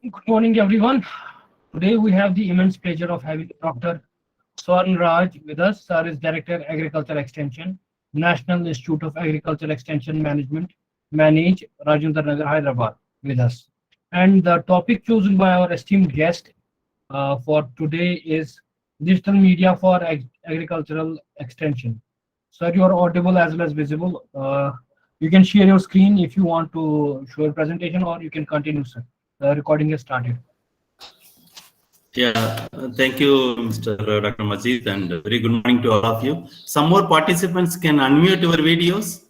Good morning, everyone. Today we have the immense pleasure of having Dr. Swarn Raj with us. Sir is Director Agriculture Extension, National Institute of Agriculture Extension Management, Manage, Rajendra Nagar, Hyderabad, with us. And the topic chosen by our esteemed guest for today is digital media for agricultural extension. Sir, you are audible as well as visible. You can share your screen if you want to show your presentation, or you can continue, sir. The recording has started. Yeah, thank you, Mr. Dr. Majid, and very good morning to all of you. Some more participants can unmute your videos.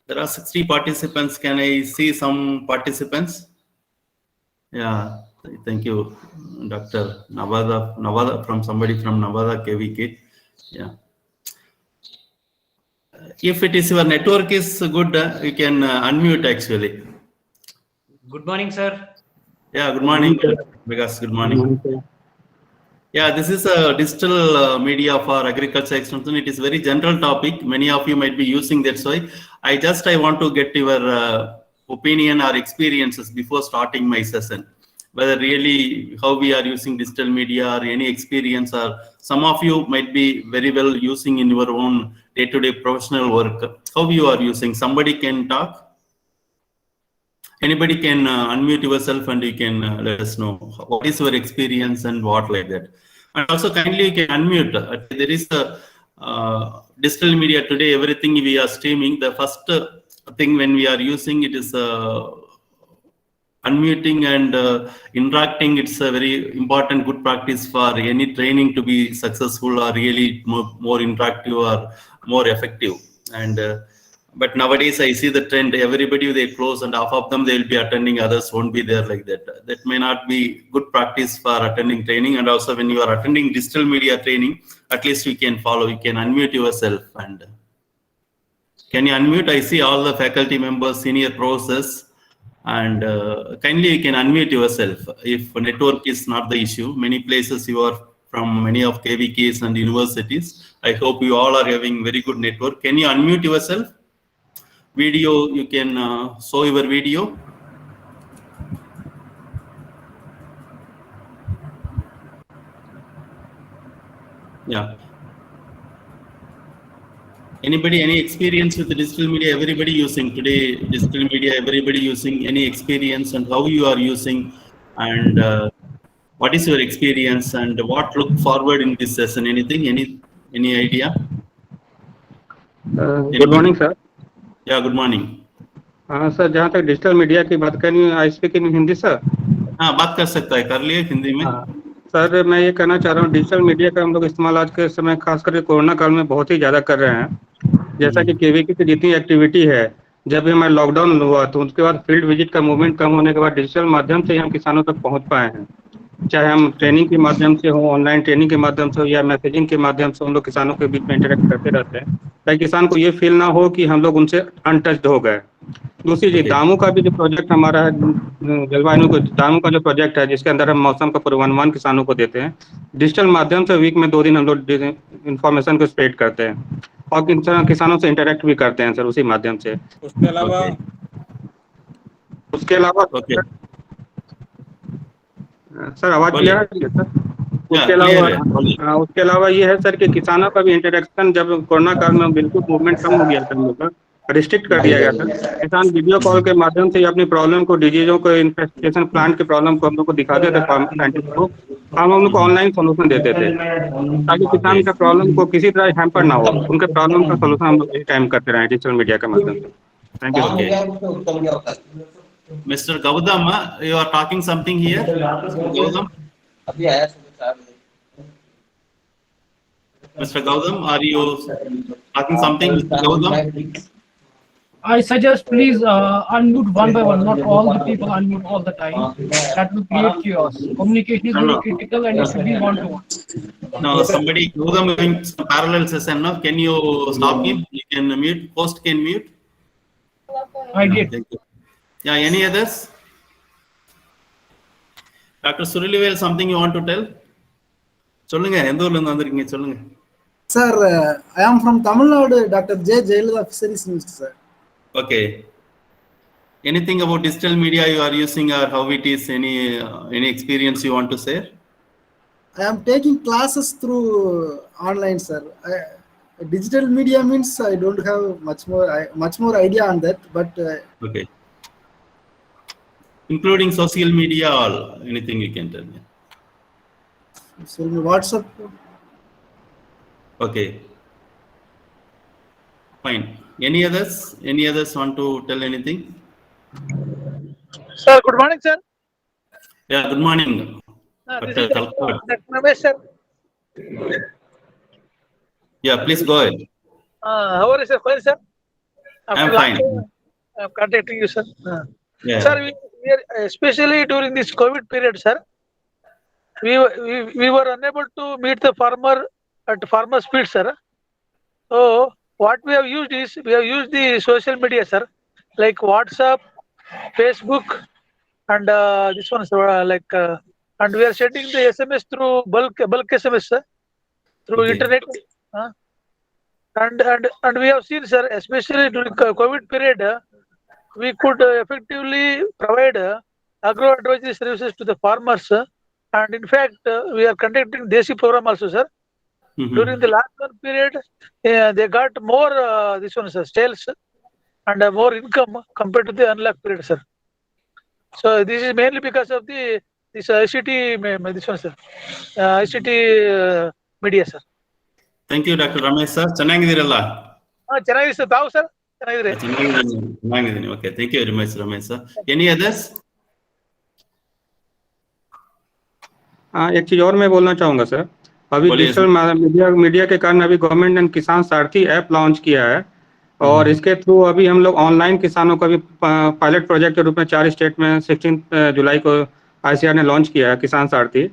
There are 60 participants. Can I see some participants? Yeah, thank you, Dr. Navada from somebody from Navada KVK. Yeah. If it is your network is good, you can unmute actually. Good morning, sir. Yeah, good morning, Vikas. Good morning. Yeah, this is a digital media for agriculture extension. It is very general topic. Many of you might be using, that's why I want to get your opinion or experiences before starting my session. Whether really how we are using digital media or any experience, or some of you might be very well using in your own day-to-day professional work. How you are using? Somebody can talk. Anybody can unmute yourself and you can let us know what is your experience and what like that. And also kindly you can unmute. There is a digital media today, everything we are streaming. The first thing when we are using it is unmuting and interacting. It's a very important good practice for any training to be successful or really more interactive or more effective. And but nowadays I see the trend, everybody they close and half of them they will be attending, others won't be there like that. That may not be good practice for attending training. And also when you are attending digital media training, at least you can follow, you can unmute yourself. And can you unmute? I see all the faculty members, senior professors, and kindly you can unmute yourself if network is not the issue. Many places you are from, many of KVKs and universities. I hope you all are having very good network. Can you unmute yourself? Video, you can show your video. Yeah. Anybody, any experience with the digital media? Everybody using today digital media, everybody using, any experience and how you are using, and what is your experience and what look forward in this session? Anything, any idea? Good morning, sir. Yeah, good morning. Sir जहाँ तक digital media की बात करनी है, I speak in Hindi sir. हाँ, बात कर सकता है, कर लिए हिंदी में. सर मैं ये कहना चाह रहा हूँ, डिजिटल मीडिया का हम लोग इस्तेमाल आज के समय खास करके कोरोना काल में बहुत ही ज़्यादा कर रहे हैं. जैसा कि केवीके की जितनी एक्टिविटी है, जब भी हमारा लॉकडाउन हुआ तो उसके बाद फील्ड विजिट का मूवमेंट कम होने के बाद डिजिटल माध्यम से ही हम किसानों तक पहुँच पाए हैं. चाहे हम ट्रेनिंग के माध्यम से हो, ऑनलाइन ट्रेनिंग के माध्यम से हो, या मैसेजिंग के माध्यम से हम लोग किसानों के बीच में इंटरेक्ट करते रहते हैं, ताकि किसान को ये फील ना हो कि हम लोग उनसे अनटच्ड हो गए. दूसरी चीज, दामों का भी जो प्रोजेक्ट हमारा है, जलवायु को दामों का जो प्रोजेक्ट है, जिसके अंदर हम मौसम का पूर्वानुमान किसानों को देते हैं, डिजिटल माध्यम से वीक में 2 दिन हम लोग इन्फॉर्मेशन को स्प्रेड करते हैं और किसानों से इंटरेक्ट भी करते हैं सर उसी माध्यम से. उसके अलावा सर आवाज क्लियर है सर? उसके अलावा ये है सर कि किसानों का भी इंटरेक्शन जब कोरोना काल में बिल्कुल मूवमेंट कम हो गया था, हम लोग का रिस्ट्रिक्ट कर दिया गया था. किसान वीडियो कॉल के माध्यम से अपनी प्रॉब्लम को, डिजीजों को, इन्फेस्टेशन प्लांट के प्रॉब्लम को हम लोग को दिखाते थे साइंटिस्ट को. हम लोग को ऑनलाइन सोल्यूशन देते थे ताकि किसान का प्रॉब्लम को किसी तरह हैम्पर ना हो, उनके प्रॉब्लम का सोल्यूशन हम लोग टाइम करते रहे डिजिटल मीडिया के माध्यम से. Thank you. Mr. Gaudam, you are talking something here. Gaudam? Mr. Gaudam, are you talking something, Mr. Gaudam? I suggest please unmute one by one, not all the people unmute all the time. That will create chaos. Communication is very critical and it should be one-to-one. No, somebody, Gaudam doing some parallel session now. Can you stop him? You can mute, host can mute. I did. Thank you. Yeah, any others? Dr. Surilivel, something you want to tell? Sir, I am from Tamil Nadu, Dr. J. Jayalalitha Fisheries Minister, sir. Okay. anything about digital media you are using or how it is? Any experience you want to share? I am taking classes through online, sir. Digital media means I don't have much more idea on that, but Okay. Including social media or anything you can tell me. so WhatsApp. Okay. Fine. Any others? Any others want to tell anything? Sir, good morning, sir. Yeah, good morning. This Dr. is Talcott. Dr. Ramesh, sir. Yeah, please go ahead. How are you, sir? Fine, sir. I'm After long fine. time, I'm contacting you, sir. Yeah. Sir, we are, especially during this COVID period, sir, we were unable to meet the farmer at farmer's field, sir. So what we have used is we have used the social media, sir, like WhatsApp, Facebook, and this one, sir, and we are sending the SMS through bulk SMS, sir, through Okay. internet. And we have seen, sir, especially during COVID period, we could effectively provide agro advisory services to the farmers. And in fact, we are conducting Desi program also, sir. Mhm. During the last one period, they got more this one, sir, sales and more income compared to the unlocked period, sir. So this is mainly because of this ICT, this one, sir, ICT media, sir. Thank you, Dr. Ramesh sir. ಚೆನ್ನಾಗಿದ್ದೀರಲ್ಲ? ಚೆನ್ನಾಗಿದೆ sir, ತಾವು sir ಚೆನ್ನಾಗಿದ್ರೆ? ಚೆನ್ನಾಗಿದ್ದೀನಿ. Okay, thank you very much, Ramesh sir. Any others? एक चीज और मैं बोलना चाहूंगा सर। अभी बोलिए डिजिटल मीडिया के कारण अभी गवर्नमेंट ने किसान सारथी ऐप लॉन्च किया है और इसके थ्रू अभी हम लोग ऑनलाइन किसानों का भी पायलट प्रोजेक्ट के रूप में 4 स्टेट में 16 जुलाई को ICAR ने लॉन्च किया है किसान सारथी।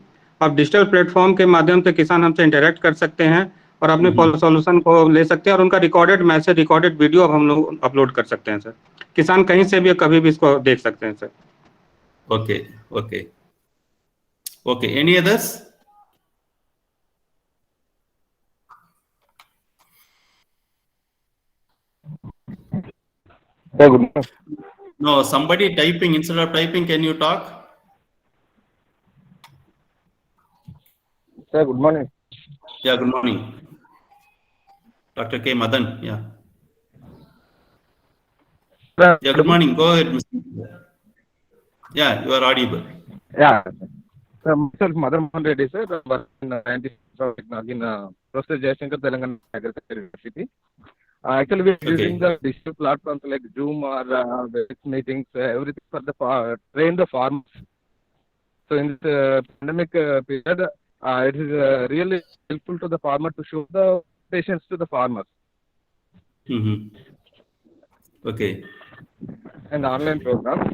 अब डिजिटल प्लेटफॉर्म के माध्यम से किसान हमसे इंटरेक्ट कर सकते हैं और अपने सॉल्यूशन को ले सकते हैं और उनका रिकॉर्डेड मैसेज, रिकॉर्डेड वीडियो अब हम लोग अपलोड कर सकते हैं सर। किसान कहीं से भी कभी भी इसको देख सकते हैं sir. Okay, okay. Okay, any others? No, somebody typing. Instead of typing, can you talk? Sir, good morning. Yeah, good morning. Dr. K. Madan, yeah. Yeah, good morning. Go ahead, Mr. Yeah, you are audible. Yeah. Sir, myself, Madan Mohan Reddy, sir. I work in 19 in Professor Jayashankar, Telangana Agriculture University. Actually, we are using the digital platforms like Zoom or various meetings, everything for the train the farmers. So in this pandemic period, it is really helpful to the farmer to show the patience to the farmers. Okay. And online programs.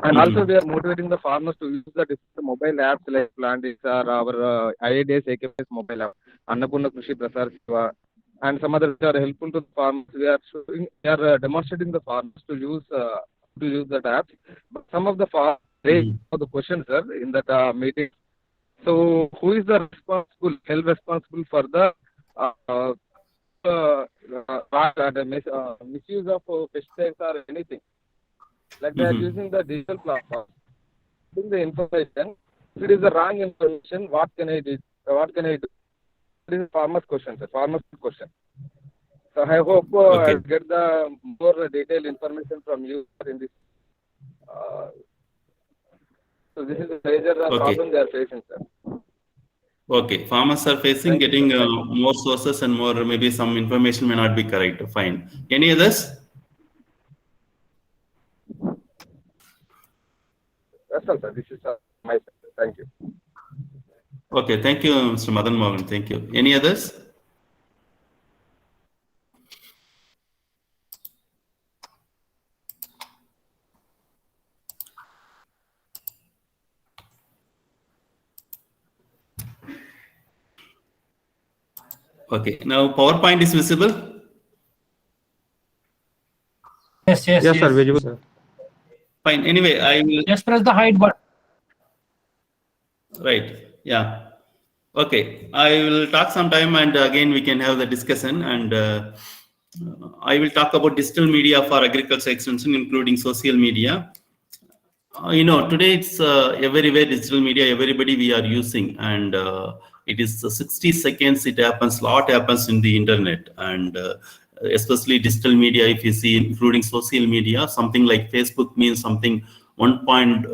And also we are motivating the farmers to use the different mobile apps like Plantis or our IADS AKS mobile app, Annapurna Krishi Prasar Seva, and some others are helpful to the farmers. We are demonstrating the farmers to use that app. But some of the farmers raise the questions, sir, in that meeting. So who is the held responsible for the misuse of pesticides or anything? Like they are using the digital platform, giving the information. If it is the wrong information, what can I do? This is farmer's question, sir. Farmer's question. So I hope I'll get the more detailed information from you in this. So this is a major problem they are facing, sir. Okay, farmers are facing getting more sources and more, maybe some information may not be correct. Fine. Any others? That's all, sir. This is my side. Thank you. Okay, thank you, Mr. Madan Mohan. Thank you. Any others? Okay, now PowerPoint is visible. Yes, sir, visible, sir. Fine. Anyway, I will just press the hide button. Right. Yeah. Okay. I will talk some time and again we can have the discussion and I will talk about digital media for agriculture extension, including social media. Today it's everywhere digital media, everybody we are using, and it is 60 seconds, it happens, lot happens in the internet, and especially digital media, if you see, including social media, something like Facebook means something 1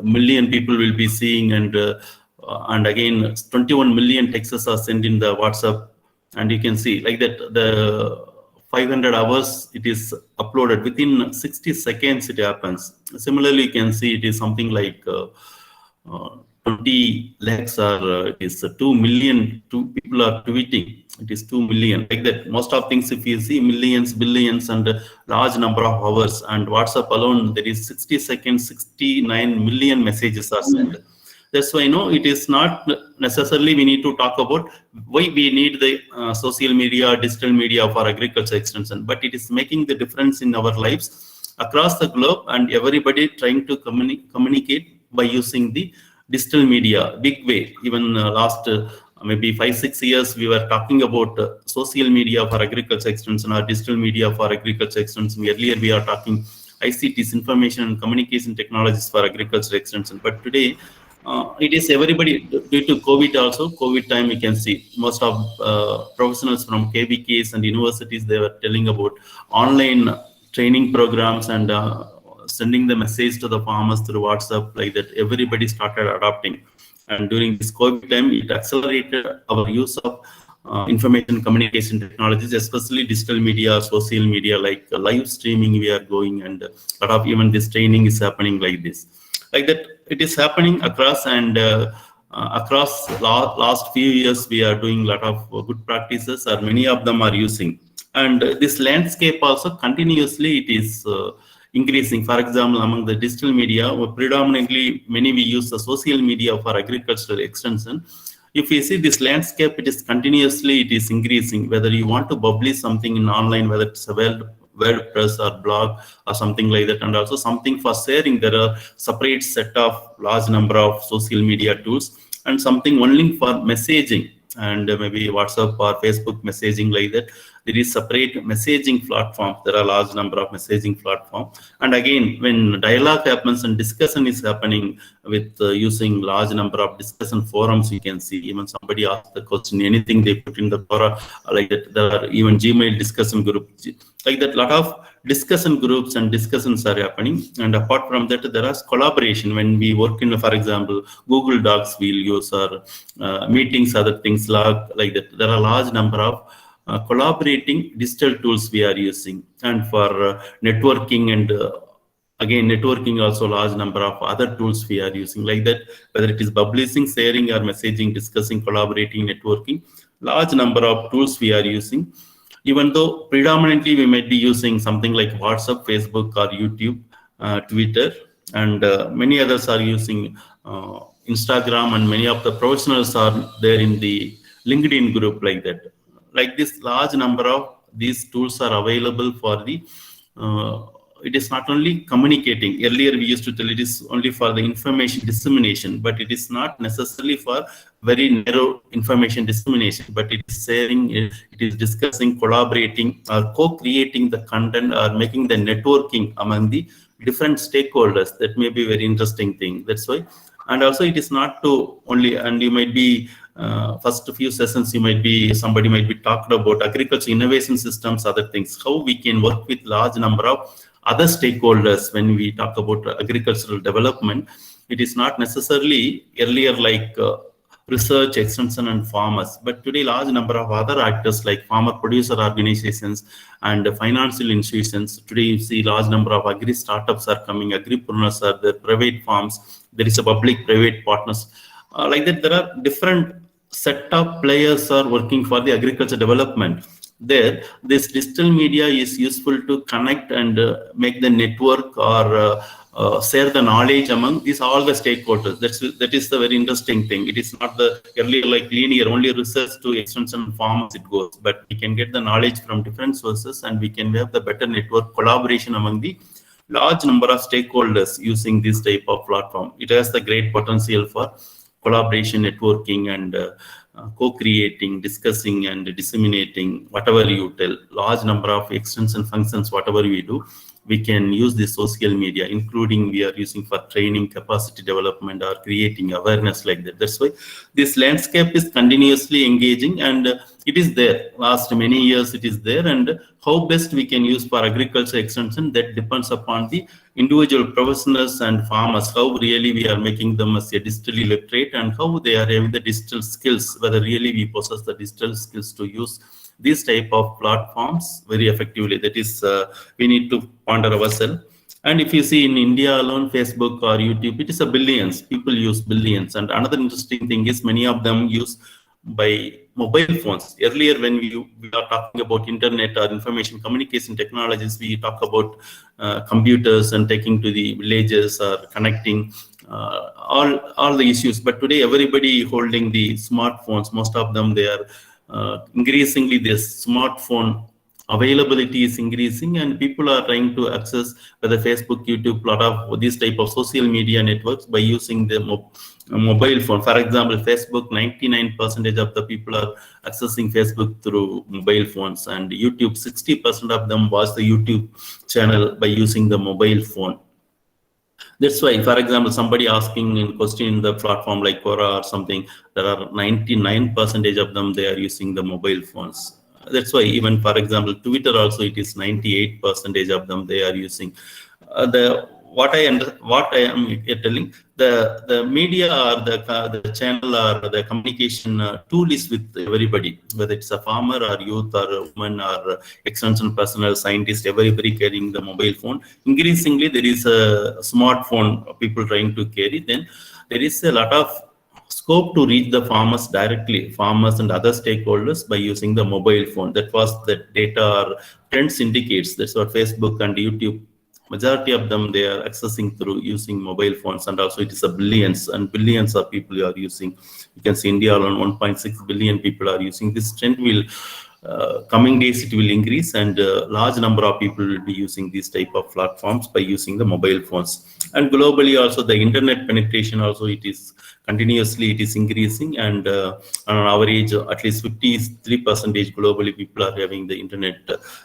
million people will be seeing, and again 21 million texts are sent in the WhatsApp, and you can see like that the 500 hours it is uploaded within 60 seconds it happens. Similarly, you can see it is something like 20 lakhs or it is 2 million people are tweeting. It is 2 million like that. Most of things, if you see, millions, billions, and large number of hours, and WhatsApp alone there is 60 seconds, 69 million messages are sent. That's why it is not necessarily we need to talk about why we need the social media, digital media for agriculture extension, but it is making the difference in our lives across the globe, and everybody trying to communicate by using the digital media big way. Even last maybe 5-6 years we were talking about social media for agriculture extension or digital media for agriculture extension. Earlier we are talking ICTs, information and communication technologies for agriculture extension, but today it is everybody. Due to COVID time, you can see most of professionals from KVKs and universities, they were telling about online training programs and sending the message to the farmers through WhatsApp, like that. Everybody started adopting, and during this COVID time, it accelerated our use of information communication technologies, especially digital media, social media, like live streaming we are going, and a lot of even this training is happening like this. Like that, it is happening across, and across last few years, we are doing a lot of good practices, or many of them are using. And this landscape also continuously it is increasing. For example, among the digital media, predominantly many we use the social media for agricultural extension. If you see this landscape, it is continuously it is increasing. Whether you want to publish something in online, whether it's a WordPress or blog or something like that, and also something for sharing, there are separate set of large number of social media tools, and something only for messaging, and maybe WhatsApp or Facebook messaging, like that. There is separate messaging platforms. There are large number of messaging platforms. And again, when dialogue happens and discussion is happening with using large number of discussion forums, you can see even somebody asks the question, anything they put in the forum, like that. There are even Gmail discussion groups, like that. Lot of discussion groups and discussions are happening. And apart from that, there is collaboration. When we work in, for example, Google Docs we'll use, or meetings, other things like that. There are large number of collaborating digital tools we are using. And for networking, and again networking, also large number of other tools we are using, like that. Whether it is publishing, sharing, or messaging, discussing, collaborating, networking, large number of tools we are using. Even though predominantly we might be using something like WhatsApp, Facebook, or YouTube, Twitter, and many others are using Instagram, and many of the professionals are there in the LinkedIn group, like that. Like this, large number of these tools are available for the it is not only communicating. Earlier we used to tell it is only for the information dissemination, but it is not necessarily for very narrow information dissemination, but it is sharing, it is discussing, collaborating, or co-creating the content, or making the networking among the different stakeholders. That may be a very interesting thing. That's why. And also it is not to only, and you might be first few sessions, somebody might be talking about agriculture innovation systems, other things, how we can work with large number of other stakeholders. When we talk about agricultural development, it is not necessarily earlier like research, extension, and farmers, but today large number of other actors like farmer producer organizations and financial institutions. Today you see large number of agri startups are coming, agripreneurs are there, private farms, there is a public private partners, like that. There are different set of players are working for the agriculture development. There, this digital media is useful to connect and make the network, or share the knowledge among these all the stakeholders. That is the very interesting thing. It is not the earlier like linear, only research to extension farmers it goes, but we can get the knowledge from different sources, and we can have the better network collaboration among the large number of stakeholders using this type of platform. It has the great potential for collaboration, networking, and co-creating, discussing, and disseminating whatever you tell. Large number of extension functions, whatever we do, we can use the social media, including we are using for training, capacity development, or creating awareness like that. That's why this landscape is continuously engaging, and it is there. Last many years it is there, and how best we can use for agriculture extension, that depends upon the individual professionals and farmers, how really we are making them as a digitally literate, and how they are having the digital skills, whether really we possess the digital skills to use these type of platforms very effectively. That is, we need to ponder ourselves. And if you see in India alone, Facebook or YouTube, it is a billions. People use billions. And another interesting thing is many of them use by mobile phones. Earlier, when we are talking about internet or information communication technologies, we talk about computers and taking to the villages or connecting all the issues. But today, everybody holding the smartphones. Most of them, they are increasingly this smartphone availability is increasing, and people are trying to access whether Facebook, YouTube, lot of these type of social media networks by using the mobile phone. For example, Facebook, 99% of the people are accessing Facebook through mobile phones, and YouTube, 60% of them watch the YouTube channel by using the mobile phone. That's why, for example, somebody asking a question in the platform like Quora or something, there are 99% of them, they are using the mobile phones. That's why even, for example, Twitter also, it is 98% of them, they are using. What I am telling, the media or the channel or the communication tool is with everybody, whether it's a farmer or youth or a woman or extension personnel, scientist, everybody carrying the mobile phone. Increasingly, there is a smartphone people trying to carry. Then there is a lot of scope to reach the farmers directly, farmers and other stakeholders by using the mobile phone. That was the data or trends indicates. That's what Facebook and YouTube, majority of them, they are accessing through using mobile phones, and also it is a billions and billions of people who are using. You can see India alone, 1.6 billion people are using. This trend will, coming days, it will increase, and large number of people will be using these type of platforms by using the mobile phones. And globally also, the internet penetration also, it is continuously, it is increasing, and on average, at least 53% globally people are having the internet.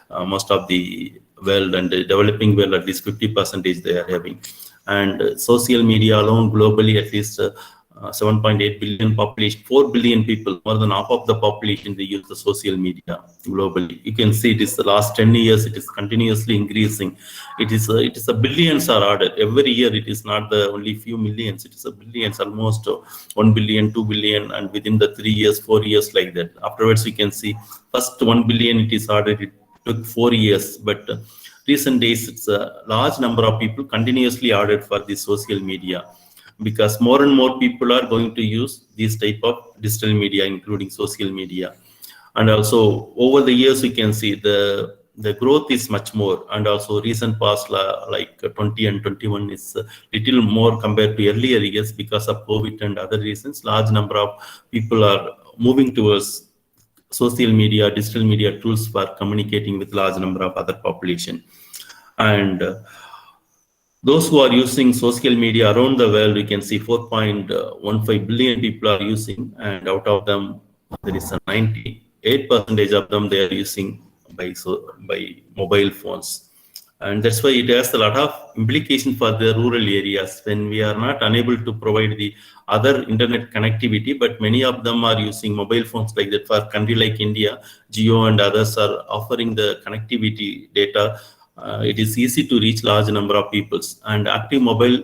Most of the world and the developing world, at least 50% they are having. And social media alone globally, at least 7.8 billion population, 4 billion people, more than half of the population, they use the social media globally. You can see it is the last 10 years, it is continuously increasing. It is a billions are ordered every year. It is not the only few millions, it is a billions, almost 1 billion, 2 billion, and within the 3 years, 4 years like that. Afterwards, you can see first 1 billion it is ordered, it took 4 years, but recent days, it's a large number of people continuously ordered for the social media, because more and more people are going to use these type of digital media, including social media. And also over the years, we can see the growth is much more. And also recent past, like 20 and 21 is little more compared to earlier years because of COVID and other reasons. Large number of people are moving towards social media, digital media tools for communicating with large number of other population. And those who are using social media around the world, we can see 4.15 billion people are using, and out of them, there is a 98% of them they are using by mobile phones. And that's why it has a lot of implication for the rural areas when we are not unable to provide the other internet connectivity, but many of them are using mobile phones like that. For a country like India, Jio and others are offering the connectivity data. It is easy to reach large number of peoples, and active mobile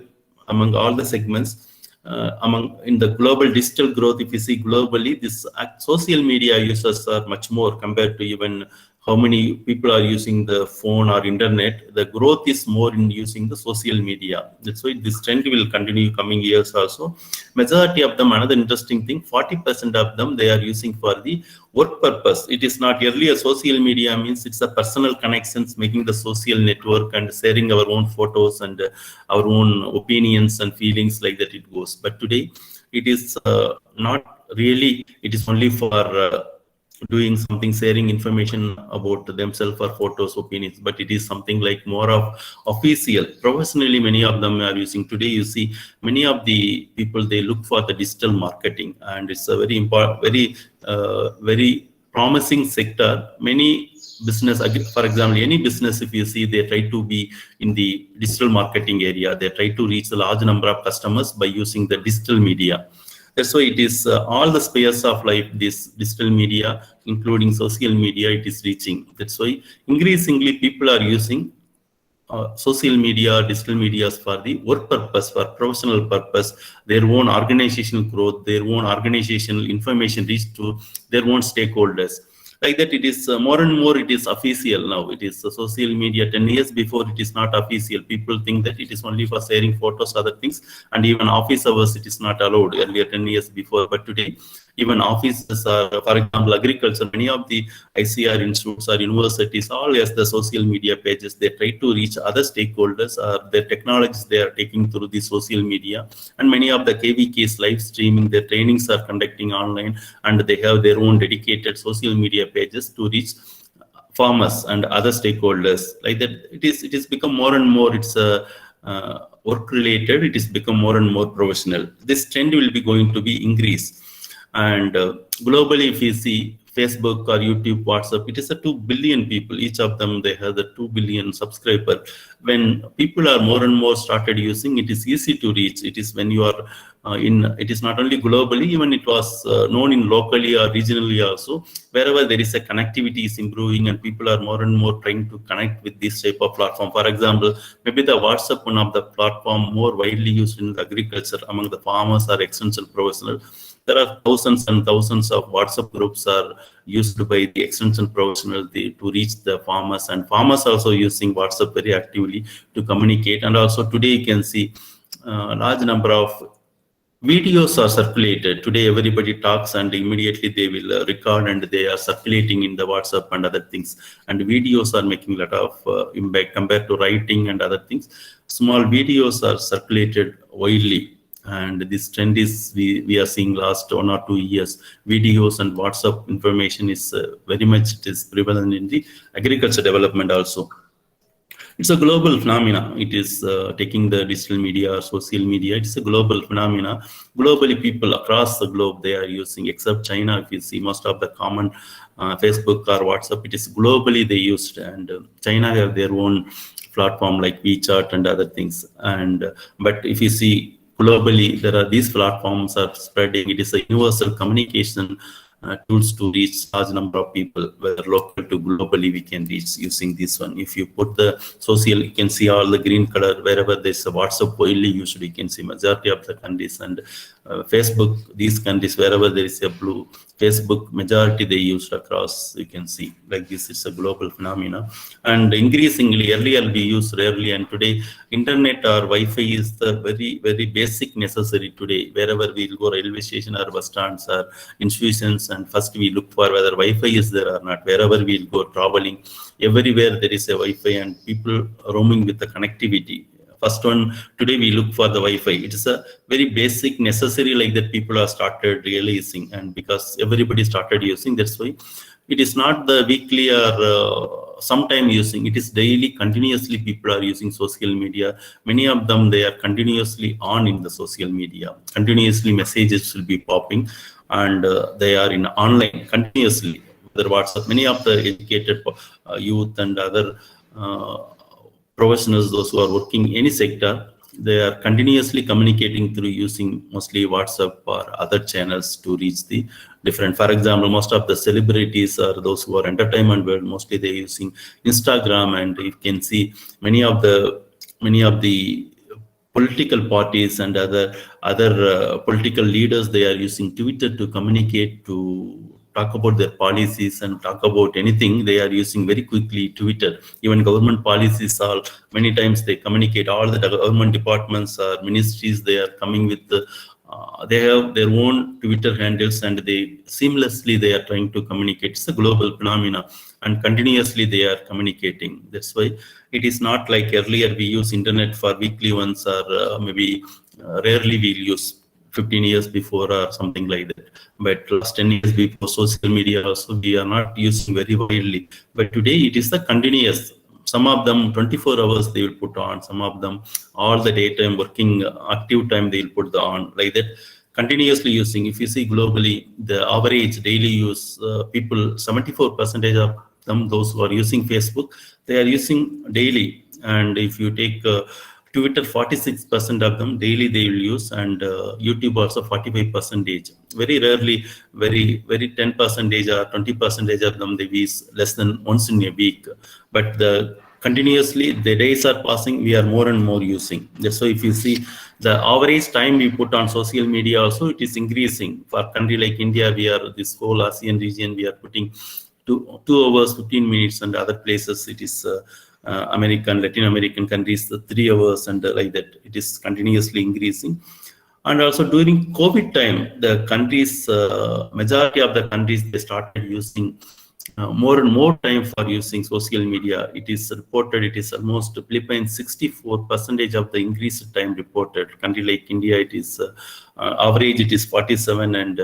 among all the segments, in the global digital growth, if you see globally, this social media users are much more compared to even how many people are using the phone or internet. The growth is more in using the social media. That's why this trend will continue coming years also. Majority of them, another interesting thing, 40% of them, they are using for the work purpose. It is not earlier social media means it's a personal connections, making the social network and sharing our own photos and our own opinions and feelings like that it goes. But today it is not really, it is only for doing something, sharing information about themselves or photos, opinions, but it is something like more of official. Professionally, many of them are using. Today, you see many of the people, they look for the digital marketing, and it's a very important, very promising sector. Many business, for example, any business, if you see, they try to be in the digital marketing area. They try to reach a large number of customers by using the digital media. That's why it is all the spheres of life, this digital media, including social media, it is reaching. That's why increasingly people are using social media, digital medias for the work purpose, for professional purpose, their own organizational growth, their own organizational information reach to their own stakeholders. Like that, it is more and more, it is official now. It is social media. 10 years before, it is not official. People think that it is only for sharing photos, other things, and even office hours, it is not allowed earlier 10 years before. But today, even offices are, for example, agriculture, many of the ICR institutes or universities, all as the social media pages, they try to reach other stakeholders, or their technologies they are taking through the social media. And many of the KVKs live streaming, their trainings are conducting online, and they have their own dedicated social media pages to reach farmers and other stakeholders. Like that, it is become more and more, it's work related, it is become more and more professional. This trend will be going to be increased. And globally, if you see Facebook or YouTube, WhatsApp, it is a 2 billion people. Each of them, they have the 2 billion subscribers. When people are more and more started using, it is easy to reach. It is when you are it is not only globally, even it was known in locally or regionally also. Wherever there is a connectivity is improving, and people are more and more trying to connect with this type of platform. For example, maybe the WhatsApp, one of the platform more widely used in agriculture among the farmers or extension professionals. There are thousands and thousands of WhatsApp groups are used by the extension professionals to reach the farmers, and farmers also using WhatsApp very actively to communicate. And also today you can see a large number of videos are circulated. Today everybody talks and immediately they will record, and they are circulating in the WhatsApp and other things. And videos are making a lot of impact compared to writing and other things. Small videos are circulated widely. And this trend is, we are seeing last 1 or 2 years, videos and WhatsApp information is very much, it is prevalent in the agriculture development also. It's a global phenomena. It is taking the digital media or social media. It's a global phenomena. Globally, people across the globe, they are using, except China. If you see most of the common Facebook or WhatsApp, it is globally they used, and China have their own platform like WeChat and other things. And but if you see, globally, there are these platforms are spreading. It is a universal communication tools to reach large number of people, whether local to globally, we can reach using this one. If you put the social, you can see all the green color. Wherever there's a WhatsApp widely used, you can see majority of the countries, and Facebook, these countries, wherever there is a blue, Facebook majority they used across, you can see like this. Is a global phenomena, and increasingly earlier we used rarely, and today internet or Wi-Fi is the very basic necessary today. Wherever we'll go, railway station or bus stands or institutions, and first we look for whether Wi-Fi is there or not. Wherever we'll go traveling, everywhere there is a Wi-Fi, and people roaming with the connectivity. First one, today we look for the Wi-Fi. It is a very basic necessary, like that people have started realizing, and because everybody started using, that's why it is not the weekly or sometime using, it is daily, continuously people are using social media. Many of them, they are continuously on in the social media. Continuously messages will be popping, and they are in online continuously. Whether WhatsApp, many of the educated youth and other professionals, those who are working any sector, they are continuously communicating through using mostly WhatsApp or other channels to reach the different. For example, most of the celebrities or those who are entertainment world, mostly they're using Instagram, and you can see many of the political parties and other political leaders, they are using Twitter to communicate, to talk about their policies and talk about anything. They are using very quickly Twitter. Even government policies are, many times they communicate, all the government departments or ministries, they are coming with they have their own Twitter handles, and they seamlessly they are trying to communicate. It's a global phenomena, and continuously they are communicating. That's why it is not like earlier we use internet for weekly once, or maybe rarely we'll use. 15 years before or something like that. But last 10 years before, social media also we are not using very widely. But today it is the continuous. Some of them 24 hours they will put on, some of them all the daytime working active time they will put on, like that, continuously using. If you see globally, the average daily use people, 74% of them, those who are using Facebook, they are using daily. And if you take Twitter, 46% of them daily they will use, and YouTube also 45%. Very rarely, very 10% or 20% of them they use less than once in a week. But continuously the days are passing, we are more and more using. So if you see the average time we put on social media also, it is increasing. For a country like India, we are this whole ASEAN region, we are putting 2 hours 15 minutes, and other places it is American, Latin American countries 3 hours, and like that it is continuously increasing. And also during COVID time, the countries, majority of the countries, they started using more and more time for using social media. It is reported, it is almost Philippines 64% of the increased time reported. Country like India, it is average, it is 47, and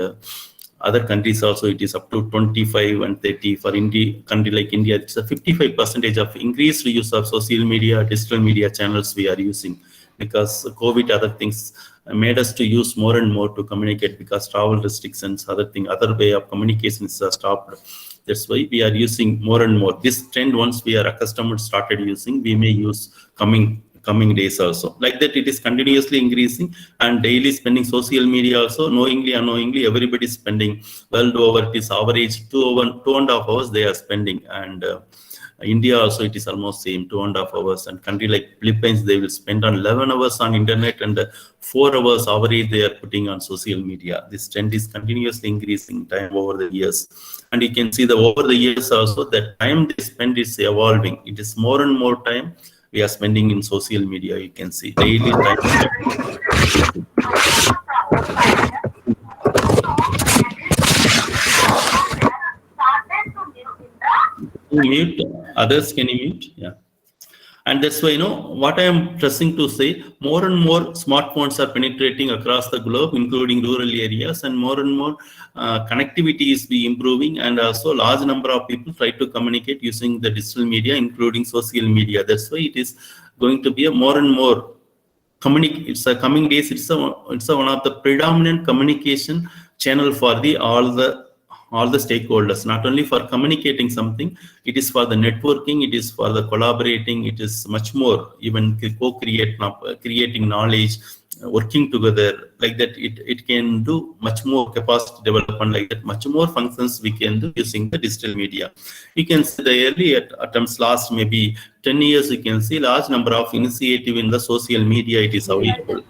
other countries also it is up to 25 and 30. For India, country like India, it's a 55% of increased use of social media, digital media channels we are using, because COVID, other things made us to use more and more to communicate, because travel restrictions, other way of communications are stopped. That's why we are using more and more. This trend, once we are accustomed, started using, we may use coming days also. Like that, it is continuously increasing, and daily spending social media also, knowingly, unknowingly, everybody is spending well over, it is average 2.5 hours they are spending. And India also, it is almost same, 2.5 hours. And country like Philippines, they will spend on 11 hours on internet, and 4 hours average they are putting on social media. This trend is continuously increasing time over the years. And you can see that over the years also, the time they spend is evolving. It is more and more time we are spending in social media. You can see daily time. Mute others, can you mute? Yeah. And that's why, what I am pressing to say, more and more smartphones are penetrating across the globe, including rural areas, and more connectivity is improving, and also large number of people try to communicate using the digital media, including social media. That's why it is going to be a more and more it's a coming days. It's one of the predominant communication channel for all the stakeholders, not only for communicating something, it is for the networking, it is for the collaborating, it is much more, even creating knowledge, working together, like that. It can do much more capacity development, like that, much more functions we can do using the digital media. You can see the early attempts, last maybe 10 years, you can see large number of initiative in the social media, it is available.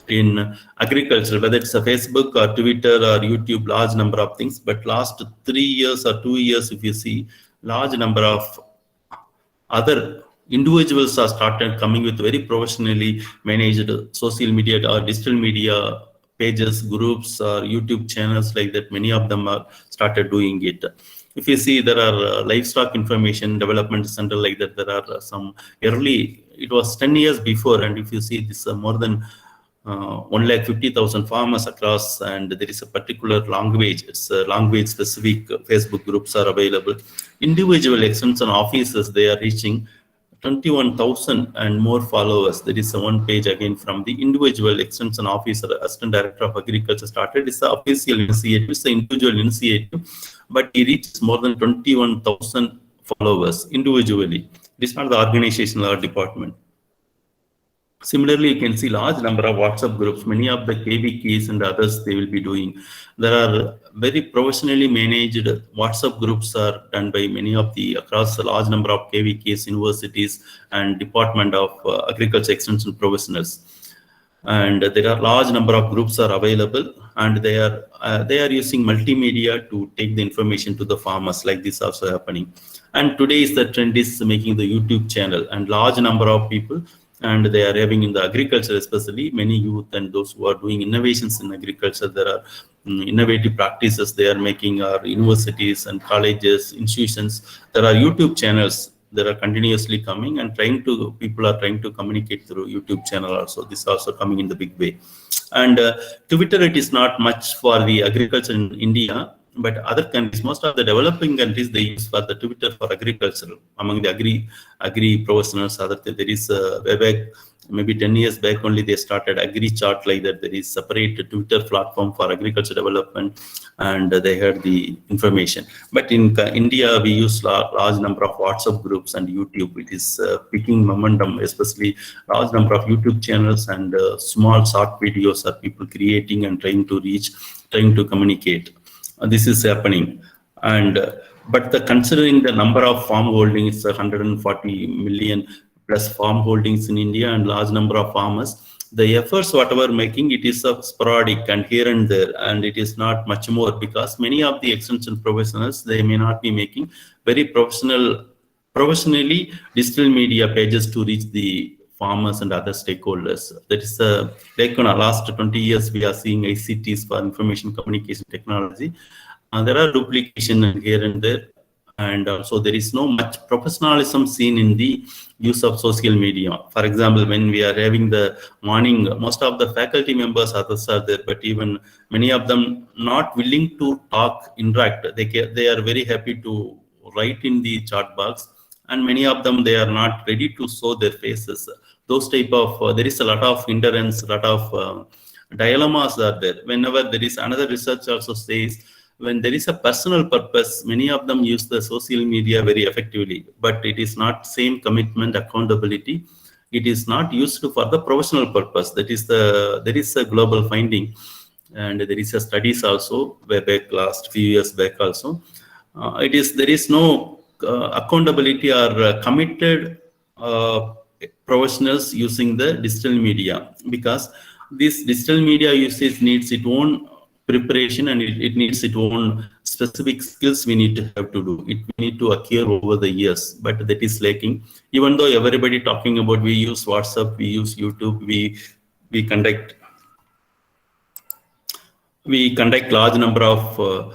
In agriculture, whether it's a Facebook or Twitter or YouTube, large number of things. But last 3 years or 2 years, if you see, large number of other individuals are started coming with very professionally managed social media or digital media pages, groups, or YouTube channels, like that. Many of them are started doing it. If you see, there are livestock information development center, like that. There are some early, it was 10 years before, and if you see, this more than 150,000 farmers across, and there is a particular language, it's a language specific Facebook groups are available. Individual extension officers, they are reaching 21,000 and more followers. There is one page again from the individual extension officer, assistant director of agriculture started. It's the official initiative, it's the individual initiative, but he reaches more than 21,000 followers individually. It is not the organization or department. Similarly, you can see large number of WhatsApp groups, many of the KVKs and others they will be doing. There are very professionally managed WhatsApp groups are done by many of the across a large number of KVKs, universities, and Department of Agriculture Extension professionals. And there are large number of groups are available, and they are using multimedia to take the information to the farmers, like this also happening. And today is the trend is making the YouTube channel, and large number of people, and they are having in the agriculture, especially many youth and those who are doing innovations in agriculture. There are innovative practices they are making, our universities and colleges, institutions. There are YouTube channels there are continuously coming, and people are trying to communicate through YouTube channel also. This is also coming in the big way. And Twitter, it is not much for the agriculture in India, but other countries, most of the developing countries, they use for the Twitter for agriculture. Among the agri professionals, there is way back, maybe 10 years back only, they started AgriChart like that. There is separate Twitter platform for agriculture development, and they had the information. But in India, we use large number of WhatsApp groups and YouTube. It is picking momentum, especially large number of YouTube channels and small short videos are people creating and trying to communicate. This is happening. And but considering the number of farm holdings, 140 million plus farm holdings in India and large number of farmers, the efforts whatever making, it is sporadic and here and there, and it is not much more, because many of the extension professionals, they may not be making very professionally digital media pages to reach the farmers and other stakeholders. That is like in the last 20 years, we are seeing ICTs for information communication technology. There are duplication here and there, and also there is no much professionalism seen in the use of social media. For example, when we are having the morning, most of the faculty members, others are there, but even many of them not willing to talk, interact. They are very happy to write in the chat box, and many of them, they are not ready to show their faces. Those type of, there is a lot of hindrance, a lot of dilemmas are there. Whenever there is another research also says, when there is a personal purpose, many of them use the social media very effectively, but it is not same commitment, accountability. It is not used for the professional purpose. There is a global finding, and there is a studies also way back last few years back also. There is no accountability or committed professionals using the digital media, because this digital media usage needs its own preparation, and it needs its own specific skills we need to have to do. We need to acquire over the years, but that is lacking. Even though everybody talking about, we use WhatsApp, we use YouTube, we conduct large number of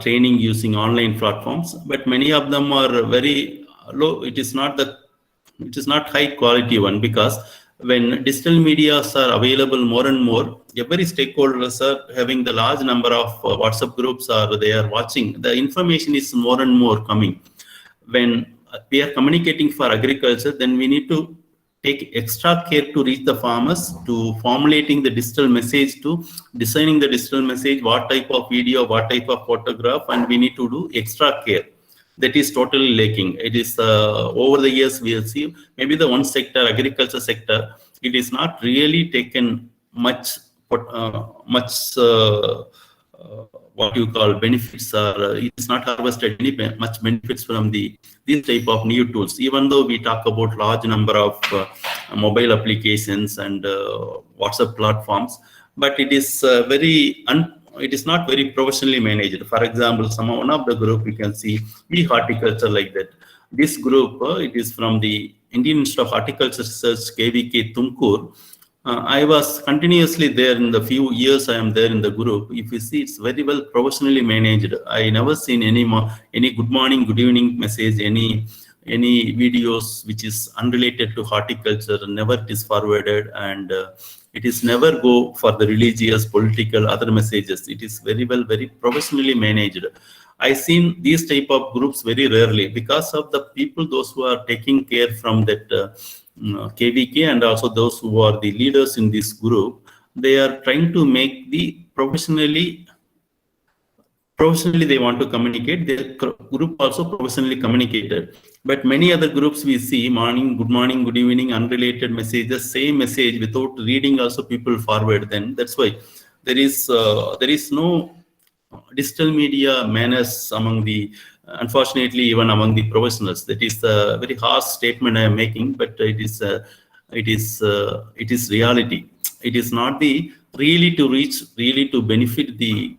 training using online platforms, but many of them are very low. It is not high quality one, because when digital medias are available more and more, every stakeholders are having the large number of WhatsApp groups, or they are watching. The information is more and more coming. When we are communicating for agriculture, then we need to take extra care to reach the farmers, to formulating the digital message, to designing the digital message, what type of video, what type of photograph, and we need to do extra care. That is totally lacking. It is over the years we have seen, maybe the one sector, agriculture sector, it is not really taken much what you call benefits, or it's not harvested much benefits from these type of new tools. Even though we talk about large number of mobile applications and WhatsApp platforms, but it is it is not very professionally managed. For example, one of the group you can see e-horticulture like that. This group, it is from the Indian Institute of Horticulture Research, KVK Tumkur. I was continuously there in the few years I am there in the group. If you see, it's very well professionally managed. I never seen any good morning, good evening message, any videos which is unrelated to horticulture, never it is forwarded, and it is never go for the religious, political, other messages. It is very well, very professionally managed. I seen these type of groups very rarely, because of the people, those who are taking care from that KVK, and also those who are the leaders in this group. They are trying to make the professionally they want to communicate. Their group also professionally communicated. But many other groups we see, morning, good evening, unrelated messages, same message without reading also people forward. Then that's why there is no digital media manners among the, unfortunately, even among the professionals. That is a very harsh statement I am making, but it is reality. It is not the really to reach, really to benefit the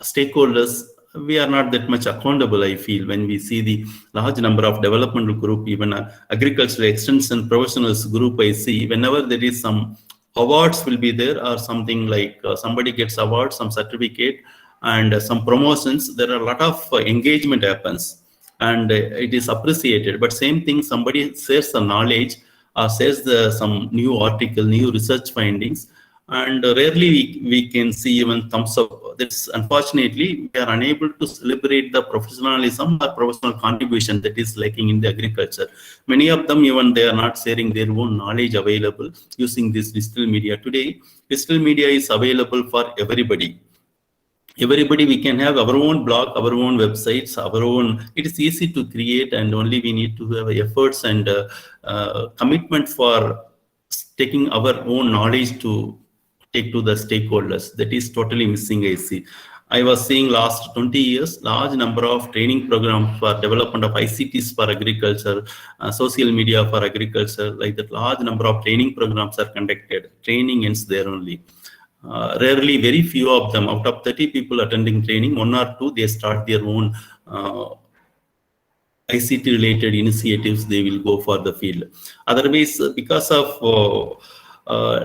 stakeholders. We are not that much accountable, I feel, when we see the large number of developmental group, even agricultural extension professionals group. I see whenever there is some awards will be there, or something like somebody gets award, some certificate, and some promotions, there are a lot of engagement happens. and it is appreciated. But same thing, somebody shares the knowledge or shares some new article, new research findings, and rarely we can see even thumbs up. That's unfortunately we are unable to celebrate the professionalism or professional contribution that is lacking in the agriculture. Many of them, even they are not sharing their own knowledge available using this digital media. Today, digital media is available for everybody. We can have our own blog, our own websites, our own. It is easy to create, and only we need to have efforts and commitment for taking our own knowledge to take to the stakeholders. That is totally missing, I see. I was seeing last 20 years, large number of training programs for development of ICTs for agriculture, social media for agriculture, like that large number of training programs are conducted. Training ends there only. Rarely, very few of them, out of 30 people attending training, 1 or 2, they start their own ICT related initiatives, they will go for the field. Otherwise, because of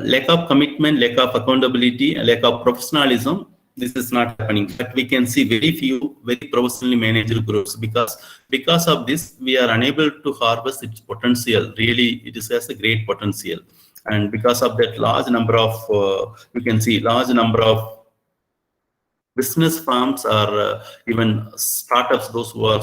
lack of commitment, lack of accountability, lack of professionalism, this is not happening. But we can see very few very professionally managed groups. Because of this, we are unable to harvest its potential. Really, it has a great potential. And because of that large number of, you can see large number of business firms or even startups, those who are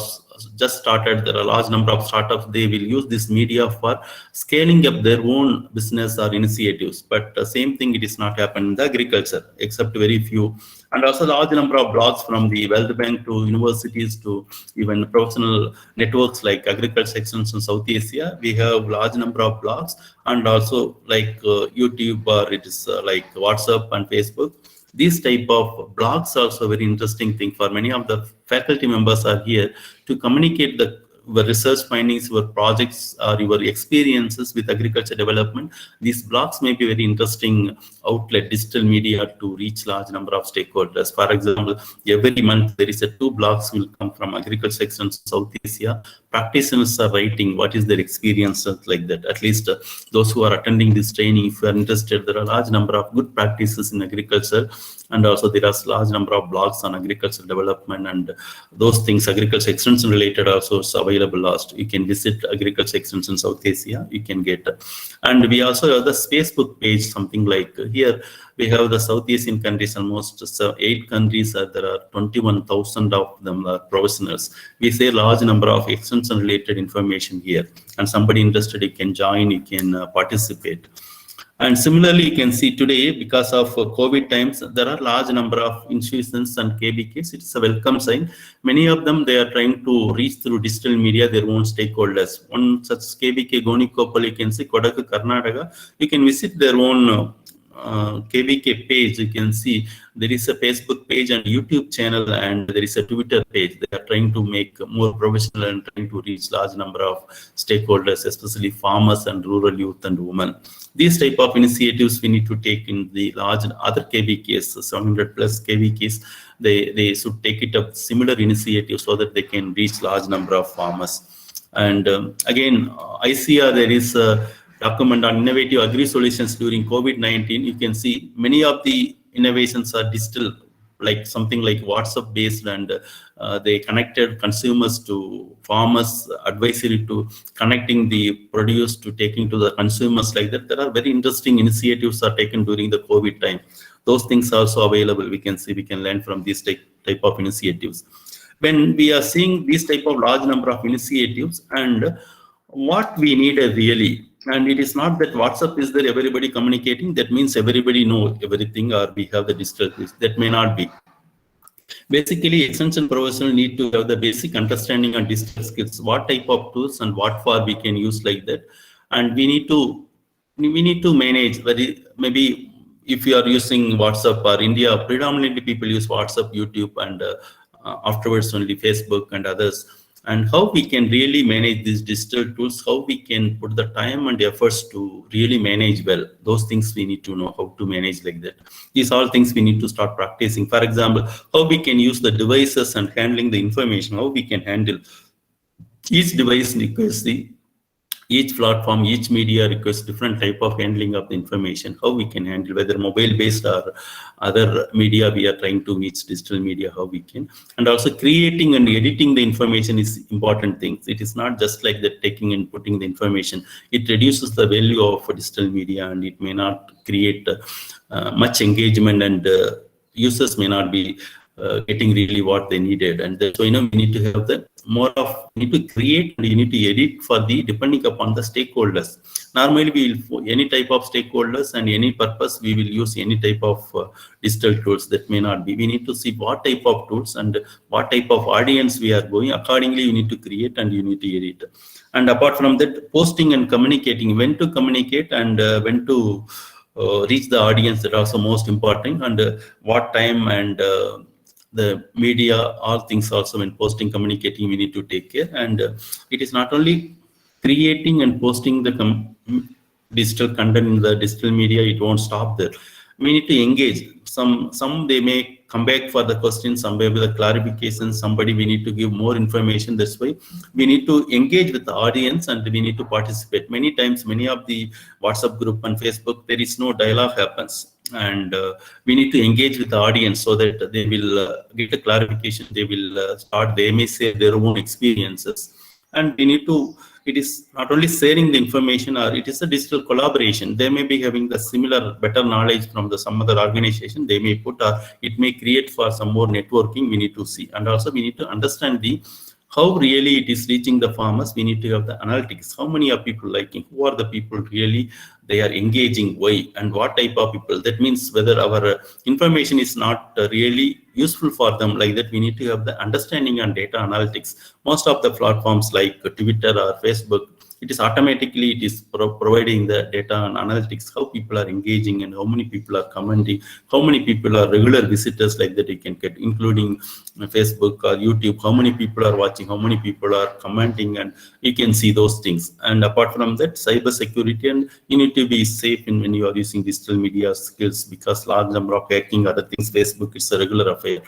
just started, there are a large number of startups, they will use this media for scaling up their own business or initiatives. But the same thing, it is not happening in the agriculture, except very few. And also large number of blogs from the World Bank to universities to even professional networks like Agriculture Extension South Asia. We have large number of blogs, and also like YouTube, or it is like WhatsApp and Facebook. These type of blogs are also very interesting thing for many of the faculty members are here to communicate the research findings, your projects, or your experiences with agriculture development. These blogs may be very interesting outlet, digital media, to reach large number of stakeholders. For example, every month there is 2 blogs will come from Agriculture Extension South Asia. Practitioners are writing what is their experiences like that. At least those who are attending this training, if you are interested, there are a large number of good practices in agriculture, and also there are large number of blogs on agricultural development and those things, agriculture extension related also available. Last, you can visit Agriculture Extension South Asia, you can get. And we also have the Facebook page, something like here we have the South Asian countries, almost 8 countries, there are 21,000 of them are professionals. We say large number of extension related information here, and somebody interested, you can join, you can participate. And similarly, you can see today, because of COVID times, there are large number of institutions and KVKs. It's a welcome sign. Many of them, they are trying to reach through digital media their own stakeholders. One such KVK, Gonikoppal, you can see Kodagu, Karnataka. You can visit their own KVK page. You can see there is a Facebook page and YouTube channel, and there is a Twitter page. They are trying to make more professional and trying to reach large number of stakeholders, especially farmers and rural youth and women. These type of initiatives we need to take in the large other KVKs, 700 plus KVKs. They should take it up similar initiatives so that they can reach large number of farmers. And again, ICR, there is a document on innovative agri solutions during COVID-19. You can see many of the innovations are digital, like something like WhatsApp based, and they connected consumers to farmers, advisory to connecting the produce to taking to the consumers, like that. There are very interesting initiatives are taken during the COVID time. Those things are also available. We can see, we can learn from these type of initiatives. When we are seeing these type of large number of initiatives, and what we need really, and it is not that WhatsApp is there, everybody communicating, that means everybody knows everything, or we have the digital, that may not be. Basically, extension professionals need to have the basic understanding on digital skills, what type of tools and what for we can use like that. And we need to manage, maybe if you are using WhatsApp, or India, predominantly people use WhatsApp, YouTube, and afterwards only Facebook and others. And how we can really manage these digital tools, how we can put the time and efforts to really manage well. Those things we need to know how to manage like that. These are all things we need to start practicing. For example, how we can use the devices and handling the information, how we can handle each device requires the each platform, each media requires different type of handling of the information, how we can handle, whether mobile based or other media we are trying to reach, digital media, how we can. And also creating and editing the information is important things. It is not just like the taking and putting the information. It reduces the value of digital media, and it may not create much engagement, and users may not be getting really what they needed. And so, we need to have the more of, you need to create and you need to edit for the, depending upon the stakeholders. Normally, we will, any type of stakeholders and any purpose, we will use any type of digital tools. That may not be. We need to see what type of tools and what type of audience we are going. Accordingly, you need to create and you need to edit. And apart from that, posting and communicating, when to communicate and when to reach the audience, that are also most important, and what time and the media, all things also when posting, communicating, we need to take care. And it is not only creating and posting the digital content in the digital media, it won't stop there. We need to engage. Some they may come back for the question, some way with the clarification, somebody we need to give more information. That's why we need to engage with the audience and we need to participate. Many times, many of the WhatsApp group and Facebook, there is no dialogue happens. And we need to engage with the audience so that they will get a clarification. They will start, they may say their own experiences. And we need to, it is not only sharing the information, or it is a digital collaboration. They may be having the similar, better knowledge from some other organization they may put, or it may create for some more networking. We need to see. And also we need to understand how really it is reaching the farmers. We need to have the analytics. How many are people liking? Who are the people really they are engaging? Why? And what type of people? That means whether our information is not really useful for them, like that, we need to have the understanding on data analytics. Most of the platforms like Twitter or Facebook, it is automatically, it is providing the data and analytics, how people are engaging and how many people are commenting, how many people are regular visitors, like that you can get, including Facebook or YouTube, how many people are watching, how many people are commenting, and you can see those things. And apart from that, cyber security, and you need to be safe when you are using digital media skills, because large number of hacking, other things, Facebook, it's a regular affair.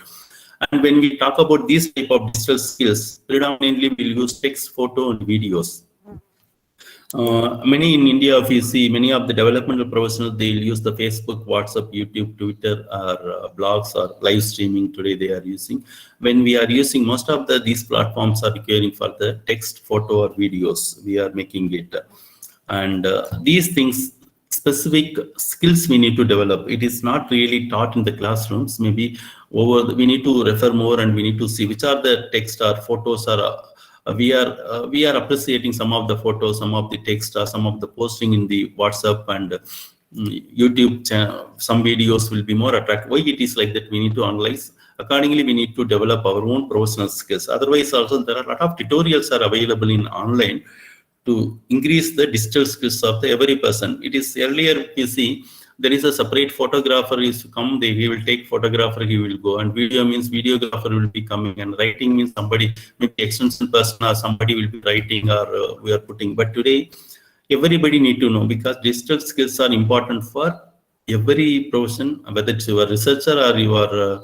And when we talk about these type of digital skills, predominantly we'll use text, photo, and videos. Many in India, if you see, many of the developmental professionals, they'll use the Facebook, WhatsApp, YouTube, Twitter, or blogs, or live streaming today they are using. When we are using, most of these platforms are requiring for the text, photo, or videos. We are making it. And these things, specific skills we need to develop. It is not really taught in the classrooms. Maybe we need to refer more, and we need to see which are the text or photos or we are appreciating some of the photos, some of the text, or some of the posting in the WhatsApp and YouTube channel. Some videos will be more attractive. Why it is like that? We need to analyze. Accordingly, we need to develop our own professional skills. Otherwise, also there are a lot of tutorials are available in online to increase the digital skills of every person. It is earlier, you see, there is a separate photographer is to come, he will take photographer, he will go, and video means videographer will be coming, and writing means somebody, maybe extension person or somebody will be writing, or we are putting. But today, everybody need to know, because digital skills are important for every profession, whether it's your researcher or you are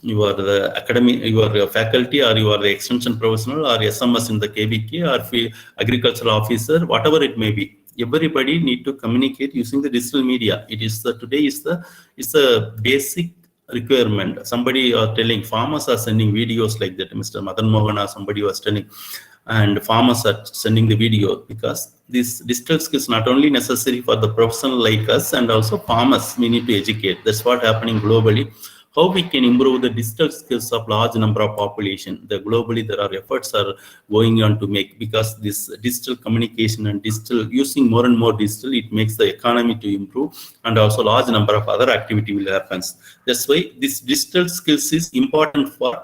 the academy, you are a faculty, or you are the extension professional, or SMS in the KVK, or agricultural officer, whatever it may be. Everybody need to communicate using the digital media. It is today is the basic requirement. Somebody are telling, farmers are sending videos like that. Mr. Madan Mohan or somebody was telling, and farmers are sending the video, because this digital skills not only necessary for the professional like us, and also farmers we need to educate. That's what happening globally. How we can improve the digital skills of large number of population. Globally, there are efforts are going on to make, because this digital communication and digital using more and more digital, it makes the economy to improve, and also large number of other activity will happen. That's why this digital skills is important for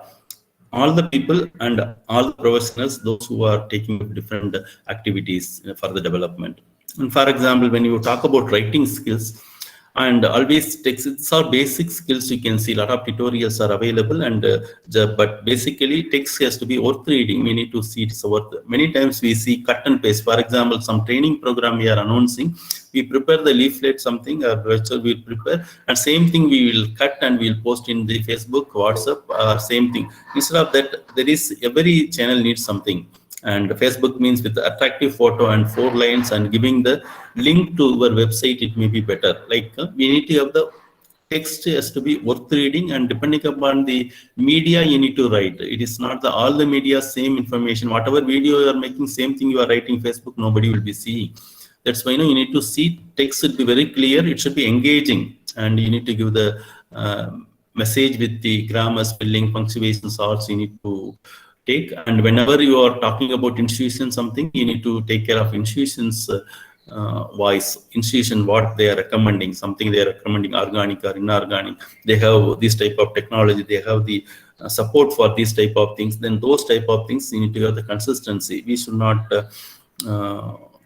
all the people and all the professionals, those who are taking different activities for the development. And for example, when you talk about writing skills, and always text, it's all basic skills. You can see a lot of tutorials are available, and but basically text has to be worth reading. We need to see it's worth. Many times we see cut and paste. For example, some training program we are announcing, we prepare the leaflet, something, or virtual we prepare, and same thing we will cut and we will post in the Facebook, WhatsApp, same thing. Instead of that, there is every channel needs something. And Facebook means with attractive photo and 4 lines and giving the link to our website, it may be better. Like we need to have the text has to be worth reading, and depending upon the media you need to write. It is not the all the media same information. Whatever video you are making, same thing you are writing Facebook, nobody will be seeing. That's why you need to see text should be very clear. It should be engaging, and you need to give the message with the grammar, spelling, punctuation sorts you need to take. And whenever you are talking about institution something, you need to take care of institutions voice, institution what they are recommending, something they are recommending organic or inorganic, they have this type of technology, they have the support for these type of things, then those type of things you need to have the consistency. We should not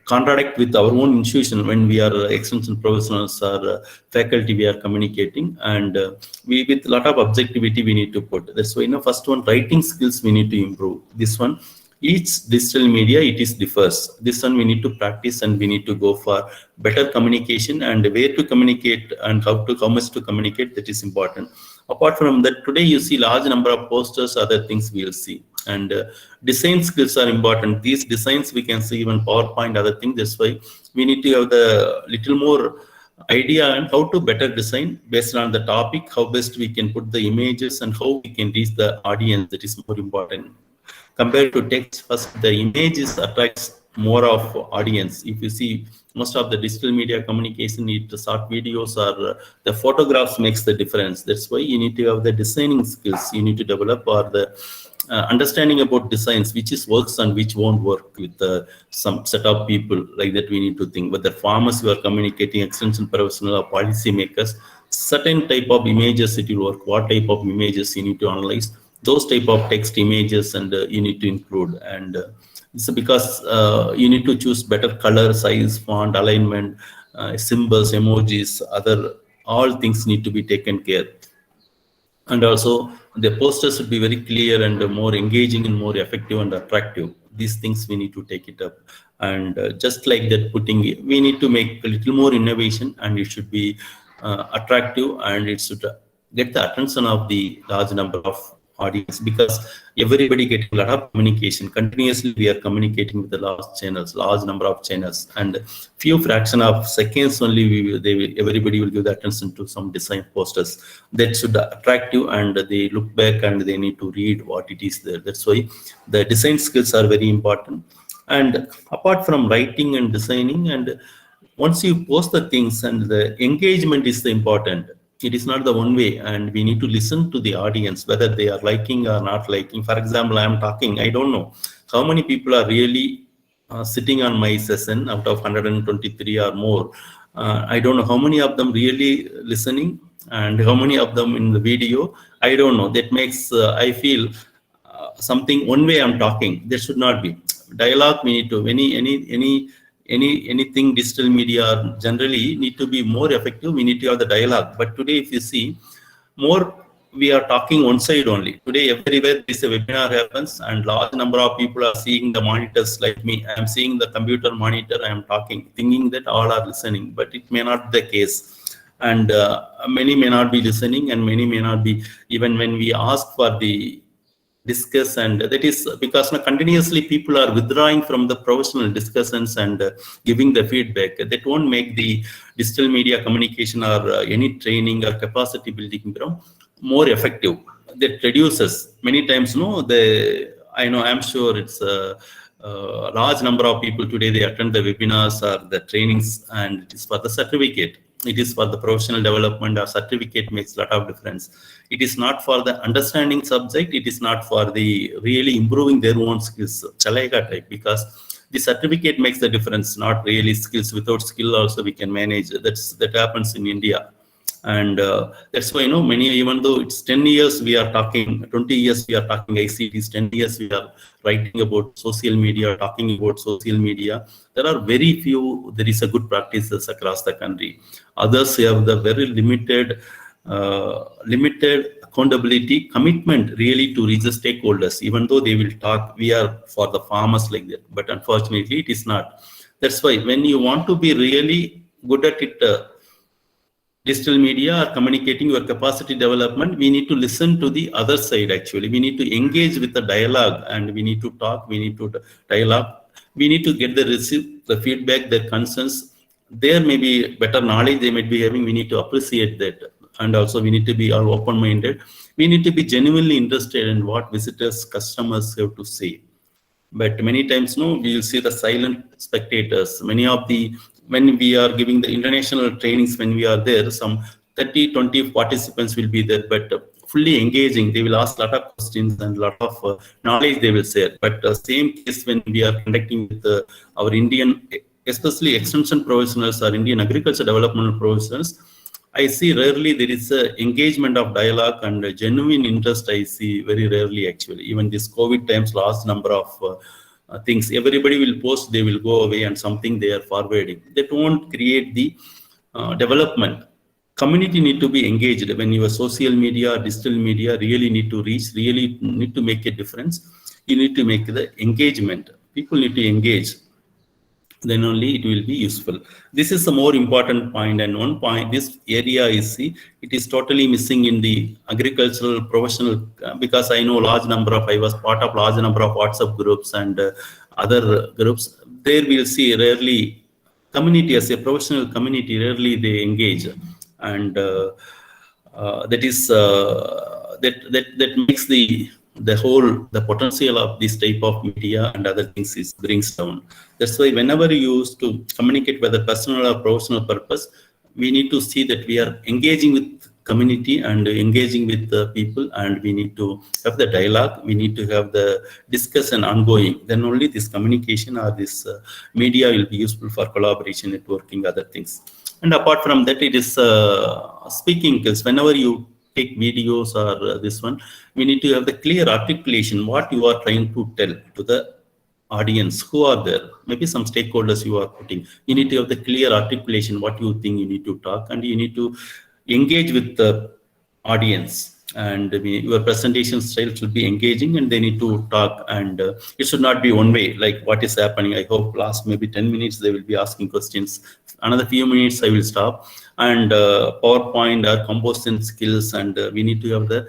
contradict with our own institution when we are extension professionals or faculty we are communicating, and we with a lot of objectivity we need to put. That's why first one, writing skills we need to improve. This one, each digital media it is differs. This one we need to practice, and we need to go for better communication, and where to communicate and how much to communicate, that is important. Apart from that, today you see large number of posters, other things we will see, and design skills are important. These designs we can see even PowerPoint, other things. That's why we need to have the little more idea on how to better design based on the topic, how best we can put the images, and how we can reach the audience. That is more important. Compared to text, first the images attracts more of audience. If you see most of the digital media communication, need to short videos or the photographs makes the difference. That's why you need to have the designing skills you need to develop, or the understanding about designs, which is works and which won't work with some set of people like that. We need to think whether farmers who are communicating, extension professional or policy makers, certain type of images it will work, what type of images you need to analyze, those type of text images, and you need to include. And it's because you need to choose better color, size, font, alignment, symbols, emojis, other all things need to be taken care. And also the posters should be very clear and more engaging and more effective and attractive. These things we need to take it up. And just like that, we need to make a little more innovation, and it should be attractive, and it should get the attention of the large number of audience, because everybody getting a lot of communication continuously. We are communicating with the large number of channels, and few fraction of seconds only everybody will give the attention to some design posters that should attractive, and they look back and they need to read what it is there. That's why the design skills are very important. And apart from writing and designing, and once you post the things, and the engagement is the important. It is not the one way, and we need to listen to the audience, whether they are liking or not liking. For example, I am talking, I don't know how many people are really sitting on my session out of 123 or more. I don't know how many of them really listening, and how many of them in the video. I don't know. That makes I feel something one way I'm talking. There should not be dialogue. We need to anything digital media generally need to be more effective. We need to have the dialogue. But today, if you see, more we are talking one side only. Today, everywhere this webinar happens, and large number of people are seeing the monitors like me. I am seeing the computer monitor. I am talking, thinking that all are listening, but it may not be the case. And many may not be listening, and many may not be, even when we ask for the discuss, and that is because now continuously people are withdrawing from the professional discussions and giving the feedback. That won't make the digital media communication or any training or capacity building program more effective. That reduces many times. I'm sure it's a large number of people today, they attend the webinars or the trainings, and it is for the certificate. It is for the professional development, or certificate makes a lot of difference. It is not for the understanding subject. It is not for the really improving their own skills, chalayga type, because the certificate makes the difference, not really skills. Without skill also we can manage. That happens in India. And that's why, many, even though it's 10 years we are talking, 20 years we are talking ICTs, 10 years we are writing about social media, talking about social media, there are very few, there is a good practices across the country. Others have the very limited accountability, commitment really to reach the stakeholders, even though they will talk, we are for the farmers like that, but unfortunately it is not. That's why when you want to be really good at it, digital media or communicating your capacity development, we need to listen to the other side actually. We need to engage with the dialogue and we need to talk, we need to dialogue. We need to get receive the feedback, their concerns. There may be better knowledge they might be having, we need to appreciate that. And also we need to be all open-minded. We need to be genuinely interested in what visitors, customers have to say. But many times, no, we will see the silent spectators. When we are giving the international trainings, when we are there, some 30, 20 participants will be there, but fully engaging. They will ask a lot of questions and a lot of knowledge they will share. But same case when we are conducting with our Indian, especially extension professionals or Indian agriculture development professionals, I see rarely there is a engagement of dialogue and a genuine interest. I see very rarely actually. Even this COVID times, large number of things, everybody will post, they will go away and something they are forwarding. They don't create the development. Community need to be engaged. When your social media, digital media really need to reach, really need to make a difference, you need to make the engagement. People need to engage. Then only it will be useful. This is a more important point, and one point, this area is, it is totally missing in the agricultural professional, because I know I was part of large number of WhatsApp groups and other groups. There we'll see rarely community as a professional community, rarely they engage. And that makes the potential of this type of media and other things brings down. That's why whenever you use to communicate whether personal or professional purpose, we need to see that we are engaging with community and engaging with the people, and we need to have the dialogue, we need to have the discussion ongoing. Then only this communication or this media will be useful for collaboration, networking, other things. And apart from that, it is speaking skills. Whenever you take videos or this one, we need to have the clear articulation, what you are trying to tell to the audience who are there, maybe some stakeholders you are putting. You need to have the clear articulation, what you think you need to talk, and you need to engage with the audience. And your presentation style should be engaging, and they need to talk, and it should not be one way, like what is happening. I hope last maybe 10 minutes they will be asking questions. Another few minutes I will stop. And PowerPoint or composition skills, and we need to have the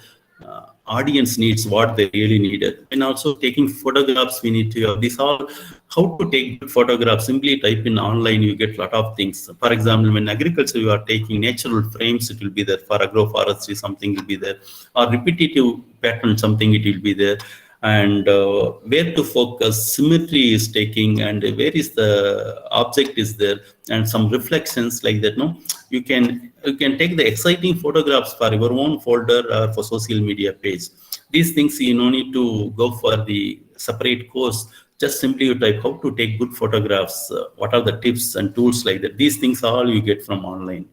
audience needs what they really needed. And also taking photographs, we need to have these all, how to take good photographs. Simply type in online, you get a lot of things. For example, when agriculture, you are taking natural frames, it will be there. For agroforestry, something will be there. Or repetitive pattern, something it will be there. And where to focus, symmetry is taking, and where is the object is there, and some reflections like that. No, you can take the exciting photographs for your own folder or for social media page. These things you no need to go for the separate course. Just simply you type how to take good photographs, what are the tips and tools like that. These things all you get from online.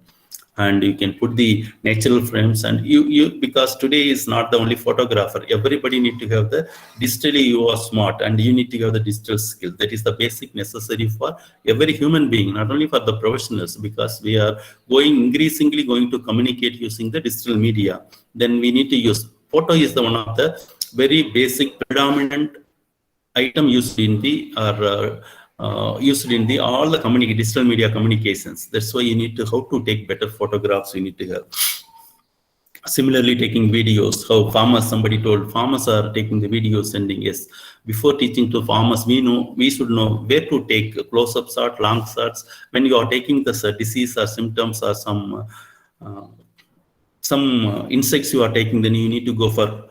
And you can put the natural frames, and you because today is not the only photographer. Everybody need to have the digitally, you are smart, and you need to have the digital skill. That is the basic necessary for every human being, not only for the professionals, because we are increasingly going to communicate using the digital media. Then we need to use photo is the one of the very basic predominant item used in the all the digital media communications. That's why you need to how to take better photographs. You need to have. Similarly, taking videos. How farmers, somebody told farmers are taking the video sending. Yes, before teaching to farmers, we should know where to take close-up shots, long shots. When you are taking the disease or symptoms or some insects you are taking, then you need to go for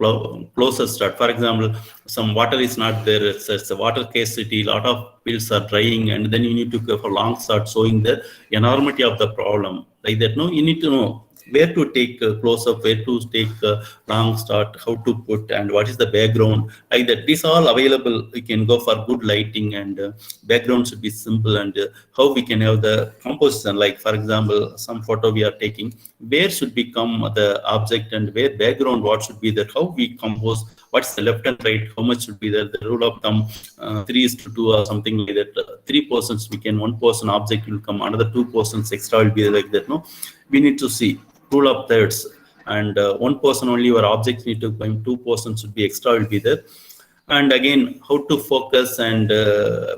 closer start. For example, some water is not there, it's a water scarcity, a lot of fields are drying, and then you need to go for long start, showing the enormity of the problem. Like that, no, you need to know where to take close up, where to take long start, how to put, and what is the background. Like that, these are all available. You can go for good lighting, and background should be simple, and how we can have the composition. Like for example, some photo we are taking, where should become the object, and where background, what should be there, how we compose, what's the left and right, how much should be there, the rule of thumb, 3:2 or something like that. 3 persons, we can, 1 person object will come, another 2 persons extra will be like that. No, we need to see rule of thirds, and 1 person only your objects need to come, 2 persons should be extra will be there. And again, how to focus, and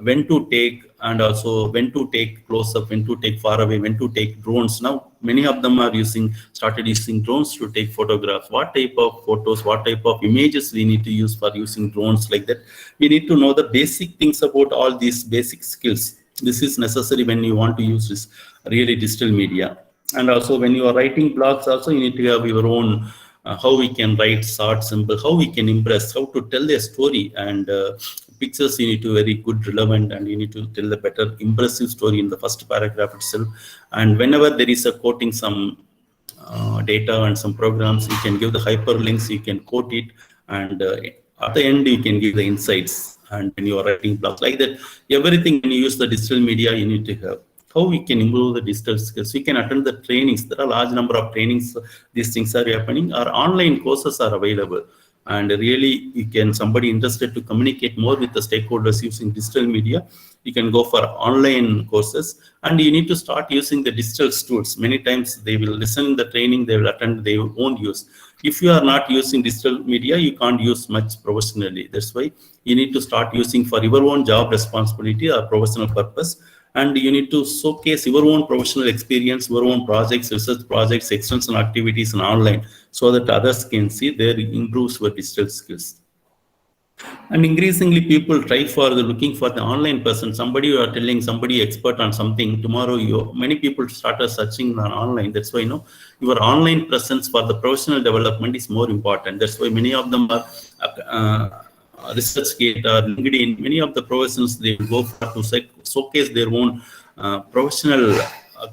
when to take, and also when to take close up, when to take far away, when to take drones. Now many of them are started using drones to take photographs. What type of photos, what type of images we need to use for using drones like that. We need to know the basic things about all these basic skills. This is necessary when you want to use this really digital media. And also when you are writing blogs also, you need to have your own how we can write short, simple, how we can impress, how to tell a story, and pictures you need to very good, relevant, and you need to tell a better, impressive story in the first paragraph itself. And whenever there is a quoting some data and some programs, you can give the hyperlinks, you can quote it, and at the end you can give the insights. And when you are writing blogs like that, everything when you use the digital media, you need to have. How we can improve the digital skills? We can attend the trainings. There are a large number of trainings. These things are happening. Our online courses are available, and really, you can somebody interested to communicate more with the stakeholders using digital media. You can go for online courses, and you need to start using the digital tools. Many times they will listen the training, they will attend, they won't use. If you are not using digital media, you can't use much professionally. That's why you need to start using for your own job responsibility or professional purpose. And you need to showcase your own professional experience, your own projects, research projects, extension activities and online, so that others can see there improves your digital skills. And increasingly people try for looking for the online person, somebody you are telling, somebody expert on something. Tomorrow many people started searching on online. That's why your online presence for the professional development is more important. That's why many of them are ResearchGate or LinkedIn. Many of the professions, they will go for to showcase their own professional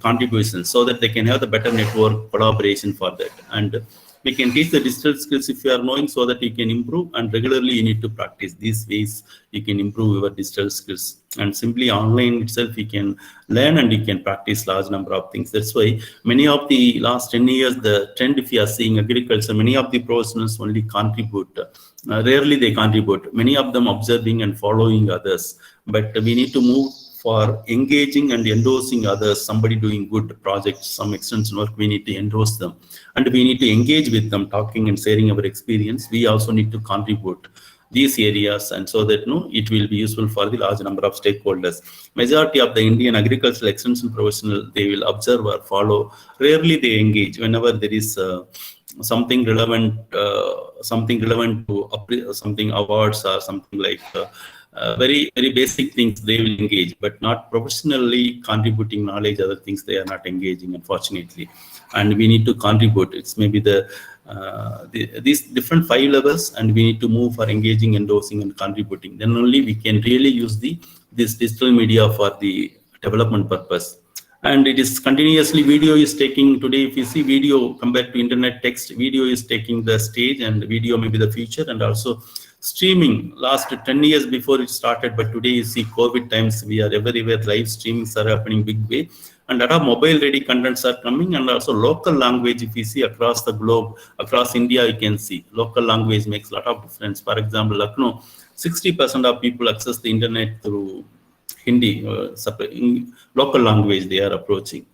contributions, so that they can have the better network collaboration for that. And we can teach the digital skills if you are knowing, so that you can improve, and regularly you need to practice these ways. You can improve your digital skills, and simply online itself you can learn and you can practice large number of things. That's why many of the last 10 years, the trend, if you are seeing agriculture, many of the professionals only contribute. Rarely they contribute. Many of them observing and following others. But we need to move for engaging and endorsing others. Somebody doing good projects, some extension work, we need to endorse them. And we need to engage with them, talking and sharing our experience. We also need to contribute these areas, and so that it will be useful for the large number of stakeholders. Majority of the Indian agricultural extension professional, they will observe or follow. Rarely they engage. Whenever there is something relevant to something awards or something like very basic things, they will engage, but not professionally contributing knowledge, other things they are not engaging, unfortunately. And we need to contribute. It's maybe these different 5 levels, and we need to move for engaging, endorsing and contributing. Then only we can really use this digital media for the development purpose. And it is continuously, video is taking today, if you see video compared to internet text, video is taking the stage, and video may be the future. And also streaming, last 10 years before it started, but today you see COVID times, we are everywhere, live streamings are happening big way. And a lot of mobile ready contents are coming, and also local language, if you see across the globe, across India, you can see local language makes a lot of difference. For example, Lucknow, 60% of people access the internet through Hindi, local language they are approaching.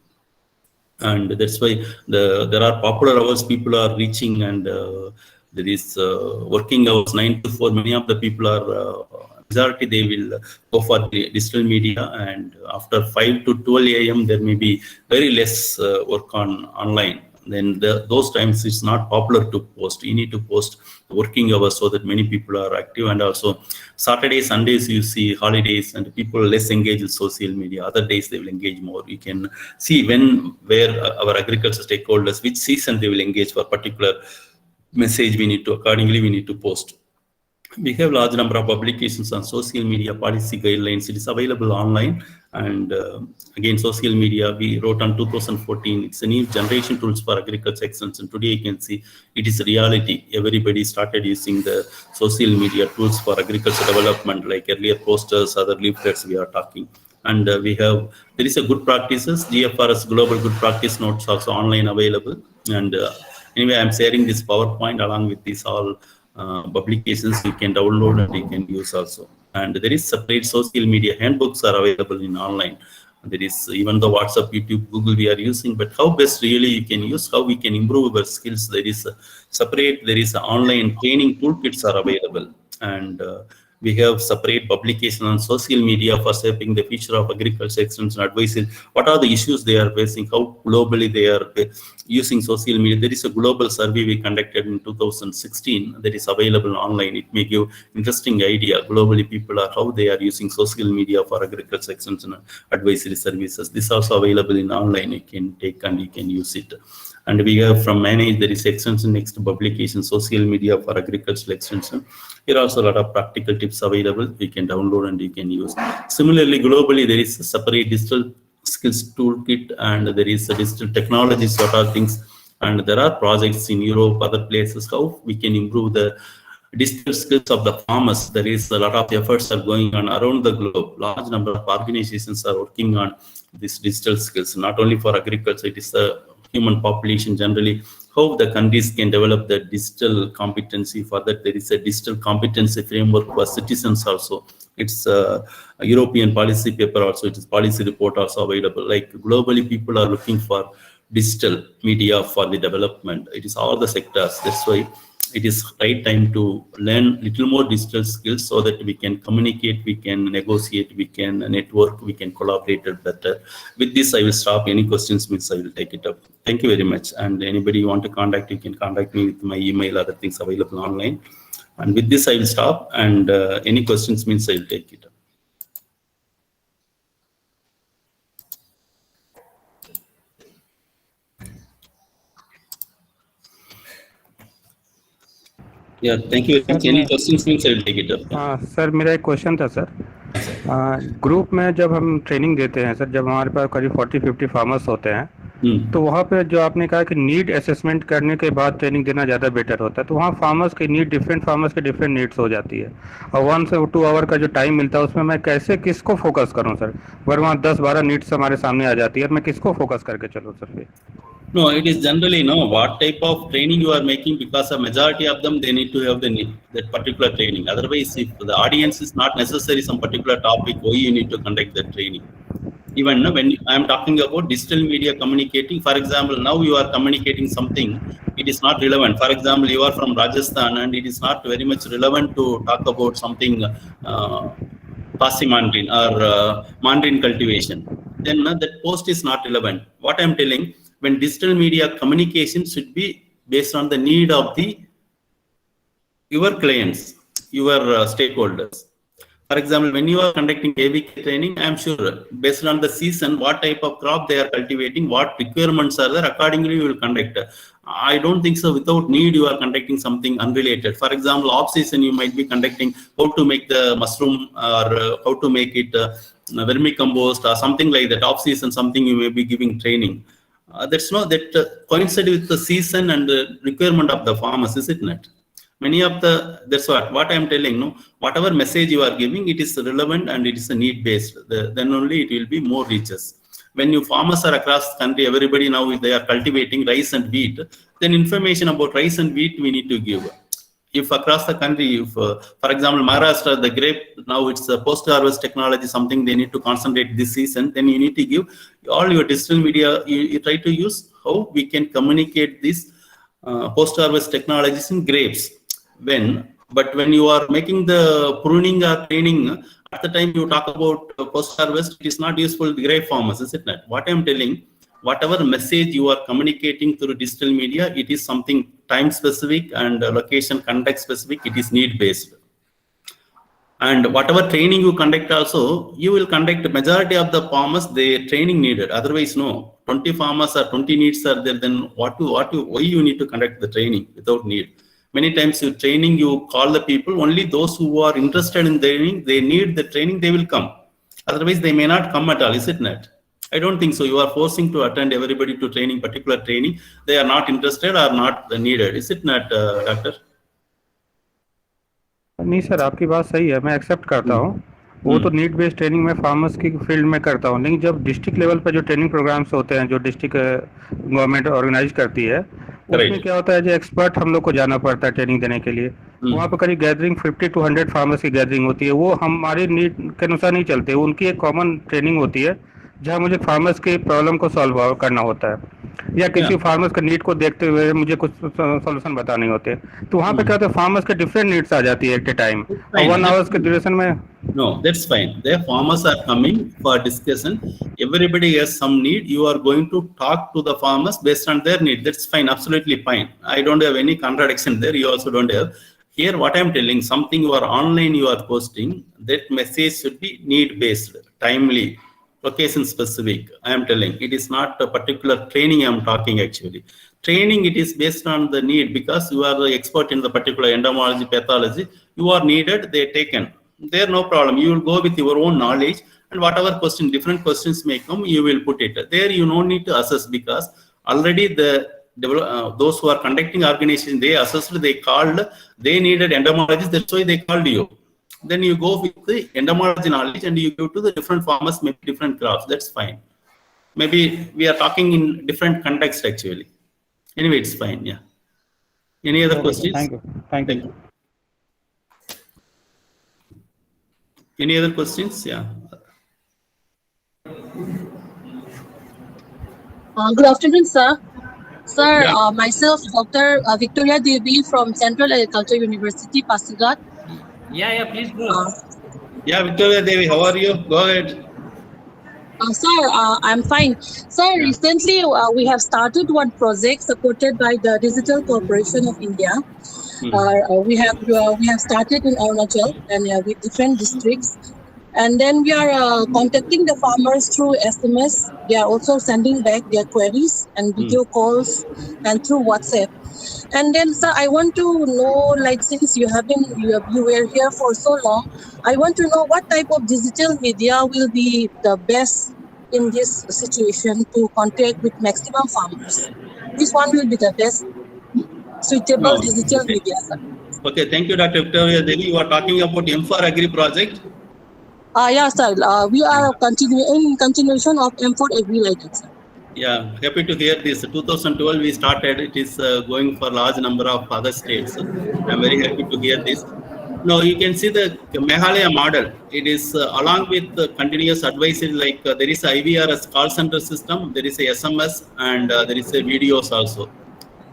And that's why there are popular hours people are reaching, and there is working hours 9 to 4. Many of the people are majority they will go for the digital media, and after 5 to 12 a.m. there may be very less work online. Then those times it's not popular to post. You need to post working hours so that many people are active. And also Saturdays, Sundays you see holidays, and people less engage with social media. Other days they will engage more. You can see where our agriculture stakeholders, which season they will engage for particular message. We need to post. We have large number of publications on social media policy guidelines. It is available online. And again, social media, we wrote on 2014. It's a new generation tools for agriculture extension. Today you can see it is reality. Everybody started using the social media tools for agriculture development, like earlier posters, other leaflets we are talking. And there is a good practices, GFRS Global Good Practice Notes also online available. And anyway, I'm sharing this PowerPoint along with these all publications. You can download and you can use also. And there is separate social media handbooks are available in online. There is even the WhatsApp, YouTube, Google we are using, but how best really you can use, how we can improve our skills. There is online training toolkits are available. And We have separate publication on social media for shaping the future of agriculture extension advisory. What are the issues they are facing? How globally they are using social media? There is a global survey we conducted in 2016 that is available online. It may give interesting idea globally people are how they are using social media for agriculture extension advisory services. This is also available in online. You can take and you can use it. And we have from Manage, there is extension next publication, social media for agricultural extension. Here are also a lot of practical tips available. You can download and you can use. Similarly, globally, there is a separate digital skills toolkit and there is a digital technology sort of things. And there are projects in Europe, other places, how we can improve the digital skills of the farmers. There is a lot of efforts are going on around the globe. Large number of organizations are working on these digital skills, not only for agriculture, it is the human population generally, how the countries can develop the digital competency. For that, there is a digital competency framework for citizens also. It's a European policy paper also, it is policy report also available. Like globally, people are looking for digital media for the development. It is all the sectors. That's why it is right time to learn little more digital skills so that we can communicate, we can negotiate, we can network, we can collaborate better. With this, I will stop. Any questions means I will take it up. Thank you very much. And anybody you want to contact, you can contact me with my email, other things available online. And with this, I will stop. And any questions means I will take it up. Yeah, thank you very much. Any questions means I will take it up. हाँ sir, मेरा एक question था sir. Group में जब हम training देते हैं sir, जब हमारे पास करीब 40-50 फार्मर्स होते हैं, तो वहाँ पे जो आपने कहा कि नीड असेसमेंट करने के बाद ट्रेनिंग देना ज़्यादा बेटर होता है, तो वहाँ फार्मर्स की नीड, डिफरेंट फार्मर्स के डिफरेंट नीड्स हो जाती है, और 1 से 2 आवर का जो टाइम मिलता है उसमें मैं कैसे किसको फोकस करूँ सर? अगर वहाँ 10-12 नीड्स हमारे सामने आ जाती है, मैं किसको फोकस करके चलूँ सर फिर? No, it is generally what type of training you are making, because a majority of them they need to have that particular training. Otherwise, if the audience is not necessary some particular topic, why you need to conduct that training? Even when I am talking about digital media communicating, for example, now you are communicating something, it is not relevant. For example, you are from Rajasthan and it is not very much relevant to talk about something Parsi Mandarin or Mandarin cultivation. Then that post is not relevant. What I am telling, when digital media communication should be based on the need of your clients, your stakeholders. For example, when you are conducting AVK training, I am sure based on the season, what type of crop they are cultivating, what requirements are there, accordingly you will conduct. I don't think so without need you are conducting something unrelated. For example, off season you might be conducting how to make the mushroom or how to make it vermicompost or something like that. Off season something you may be giving training. That's that coincide with the season and the requirement of the farmers, isn't it? Many of that's what I am telling. Whatever message you are giving, it is relevant and it is a need based. Then only it will be more reaches. When you farmers are across the country, everybody now they are cultivating rice and wheat. Then information about rice and wheat we need to give. If across the country, if for example Maharashtra, the grape, now it's a post-harvest technology, something they need to concentrate this season, then you need to give all your digital media, you try to use how we can communicate these post-harvest technologies in grapes. But when you are making the pruning or training, at the time you talk about post-harvest, it is not useful to grape farmers, is it not? What I am telling, whatever message you are communicating through digital media, it is something time specific and location context specific, it is need based. And whatever training you conduct also, you will conduct majority of the farmers, the training needed. Otherwise, no, 20 farmers or 20 needs are there, then why you need to conduct the training without need? Many times you training, you call the people, only those who are interested in training, they need the training, they will come. Otherwise, they may not come at all, is it not? I don't think so. You are forcing to attend everybody to training, particular training. They are not interested or not needed. Is it not, doctor? नहीं sir, आपकी बात सही है, मैं accept करता हूँ। वो तो नीड बेस्ड ट्रेनिंग में फार्मर्स की फील्ड में करता हूँ, लेकिन जब डिस्ट्रिक्ट लेवल पर जो ट्रेनिंग प्रोग्राम्स होते हैं जो डिस्ट्रिक्ट गवर्नमेंट ऑर्गेनाइज करती है, उसमें क्या होता है, जो एक्सपर्ट हम लोग को जाना पड़ता है ट्रेनिंग देने के लिए। वहाँ पर करीब गैदरिंग 50 to 100 फार्मर्स की गैदरिंग होती है। वो हमारी नीड के अनुसार नहीं चलते, उनकी एक कॉमन ट्रेनिंग होती है जहाँ मुझे फार्मर्स की प्रॉब्लम को सॉल्व करना होता है। या किसी फार्मर्स के नीड को देखते हुए मुझे कुछ सॉल्यूशन बताने होते, तो वहाँ पे क्या होता है, फार्मर्स के डिफरेंट नीड्स आ जाती है एट ए टाइम, और 1 आवर्स के ड्यूरेशन में. No, that's fine. The farmers are coming for discussion. Everybody has some need. You are going to talk to the farmers based on their need. That's fine, absolutely fine. I don't have any contradiction there. You also don't have. Here, what I'm telling, something you are online, you are posting, that message should be need-based, timely, location-specific. I am telling. It is not a particular training I am talking actually. Training, it is based on the need, because you are the expert in the particular entomology, pathology. You are needed, they taken. There, no problem. You will go with your own knowledge, and whatever question, different questions may come, you will put it. There, you no need to assess, because already those who are conducting organization, they assessed, they called, they needed entomologists, that's why they called you. Then you go with the entomology knowledge and you give to the different farmers, maybe different crops. That's fine. Maybe we are talking in different context actually. Anyway, it's fine. Yeah. Any other questions? Thank you. Thank you. Any other questions? Yeah. Good afternoon, sir. Sir, Yeah. myself, Dr. Victoria Devi from Central Agriculture University, Pasighat. Yeah, please go. Yeah, Victoria Devi, how are you? Go ahead. Sir, I'm fine. Sir, Yeah. recently we have started one project supported by the Digital Corporation of India. We have started in Arunachal and with different districts, and then we are contacting the farmers through SMS. They are also sending back their queries and video calls and through WhatsApp. And then, sir, I want to know, like, since you were here for so long, I want to know what type of digital media will be the best in this situation to contact with maximum farmers. Which one will be the best suitable No. digital media, sir? Okay, thank you, Dr. Victoria Devi. You are talking about M4 Agri project. Yeah, sir. We are continuation of M4 Agri like it, sir. Yeah, happy to hear this. 2012 we started. It is going for large number of other states. I'm very happy to hear this. Now you can see the Meghalaya model. It is along with the continuous advices, like there is a IVRS call center system, there is a SMS, and there is a videos also.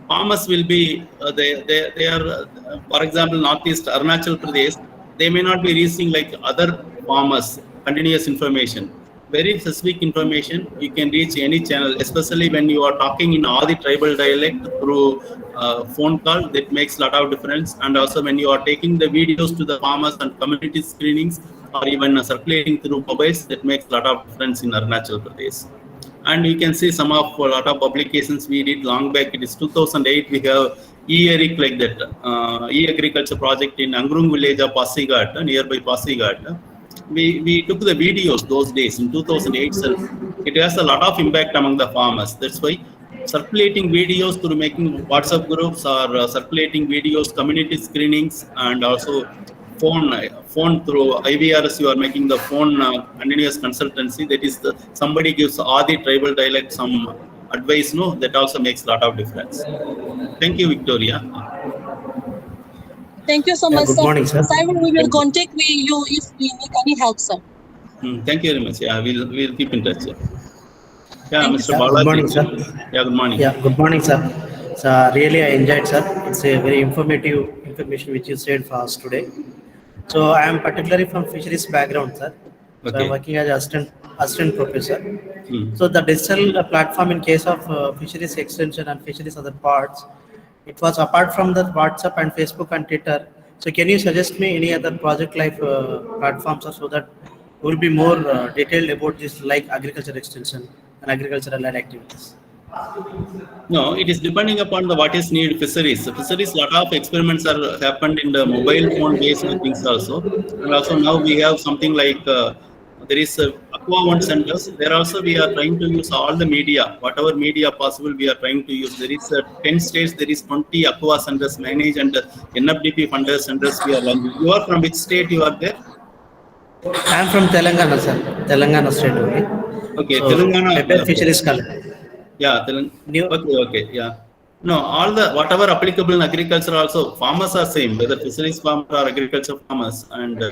Farmers will be, they are, for example, Northeast Arunachal Pradesh, they may not be reaching like other farmers, continuous information. Very specific information, you can reach any channel, especially when you are talking in all the tribal dialect through phone call, that makes a lot of difference. And also when you are taking the videos to the farmers and community screenings, or even circulating through mobiles, that makes a lot of difference in Arunachal Pradesh. And you can see some of a lot of publications we did long back. It is 2008, we have e-Agric like that, e-agriculture project in Angrung village of Pasighat, nearby Pasighat. We took the videos those days in 2008 itself. It has a lot of impact among the farmers. That's why circulating videos through making WhatsApp groups, or circulating videos, community screenings, and also phone through IVRS, you are making the phone continuous consultancy. That is somebody gives all the tribal dialect some advice, no, that also makes a lot of difference. Thank you, Victoria. Thank you so much, good sir. morning, sir. Sir, we will contact you if we need any help, sir. Thank you very much. Yeah, we'll keep in touch. Yeah, Thank you, Mr. sir. Balaji. Good morning, sir. Yeah, good morning. Yeah, good morning, sir. So really, I enjoyed, sir. It's a very informative information which you shared for us today. So I am particularly from fisheries background, sir. So Okay. I'm working as assistant professor. Hmm. So the digital platform in case of fisheries extension and fisheries other parts, it was apart from the WhatsApp and Facebook and Twitter. So can you suggest me any other project like platforms, so that will be more detailed about this, like agriculture extension and agricultural led activities? No, it is depending upon the what is need fisheries. Fisheries, lot of experiments are happened in the mobile phone based things also, and also now we have something like there is Aqua One centers. There also we are trying to use all the media, whatever media possible. We are trying to use. There is 10 states. There is 20 Aqua centers managed, and NFDP funders centers we are running. You are from which state? You are there? I am from Telangana, sir. Telangana state only. Okay, So, Telangana. Pepper Fisheries College. Yeah, New- okay, yeah. No, all the whatever applicable in agriculture also, farmers are same, whether fisheries farmers or agriculture farmers, and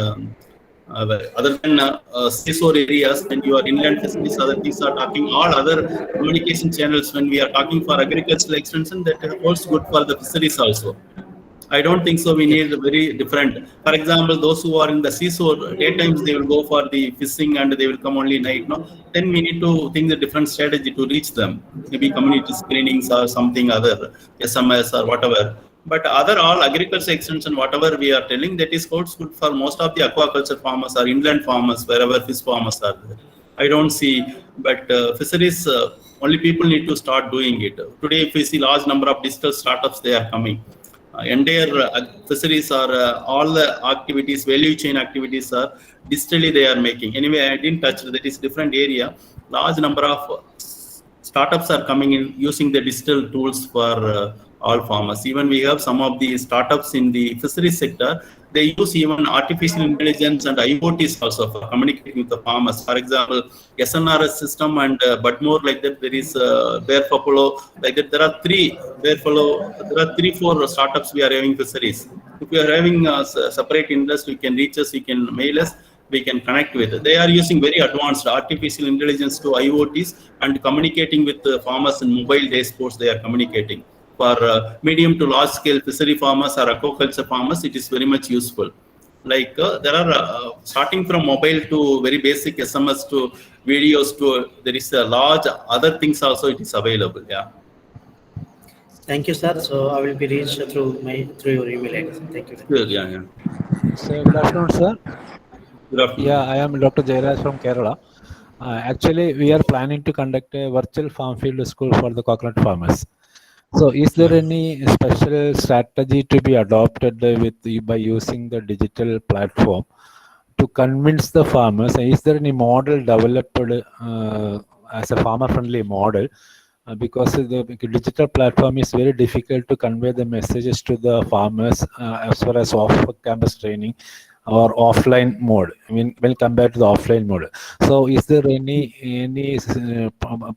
Other than seashore areas, when you are inland fisheries, other things are talking, all other communication channels, when we are talking for agricultural extension, that holds good for the fisheries also. I don't think so. We need a very different. For example, those who are in the seashore, daytimes they will go for the fishing and they will come only night. No, then we need to think the different strategy to reach them. Maybe community screenings or something other, SMS or whatever. But other all agriculture extension, whatever we are telling, that is holds good for most of the aquaculture farmers or inland farmers, wherever fish farmers are there. I don't see, but fisheries, only people need to start doing it. Today, if we see large number of digital startups, they are coming. Entire fisheries are all the activities, value chain activities are digitally they are making. Anyway, I didn't touch that is different area. Large number of startups are coming in using the digital tools for all farmers. Even we have some of the startups in the fisheries sector. They use even artificial intelligence and IoTs also for communicating with the farmers. For example, SNRS system and but more like that. There is Bear Buffalo like that. There are three Bear Buffalo. There are 3-4 startups we are having fisheries. If we are having a separate interest, we can reach us. We can mail us. We can connect with it. They are using very advanced artificial intelligence to IoTs and communicating with the farmers in mobile dashboards. They are communicating. For medium to large scale fishery farmers or aquaculture farmers, it is very much useful. Like there are starting from mobile to very basic SMS to videos to there is a large other things also it is available. Yeah. Thank you, sir. So I will be reached through your email address. Thank you. Good, yeah. So good afternoon, sir. Good afternoon. Yeah, I am Dr. Jairaj from Kerala. Actually, we are planning to conduct a virtual farm field school for the coconut farmers. So is there any special strategy to be adopted by using the digital platform to convince the farmers? Is there any model developed as a farmer-friendly model? Because the digital platform is very difficult to convey the messages to the farmers as far as off-campus training or offline mode. I mean, when compared to the offline mode. So is there any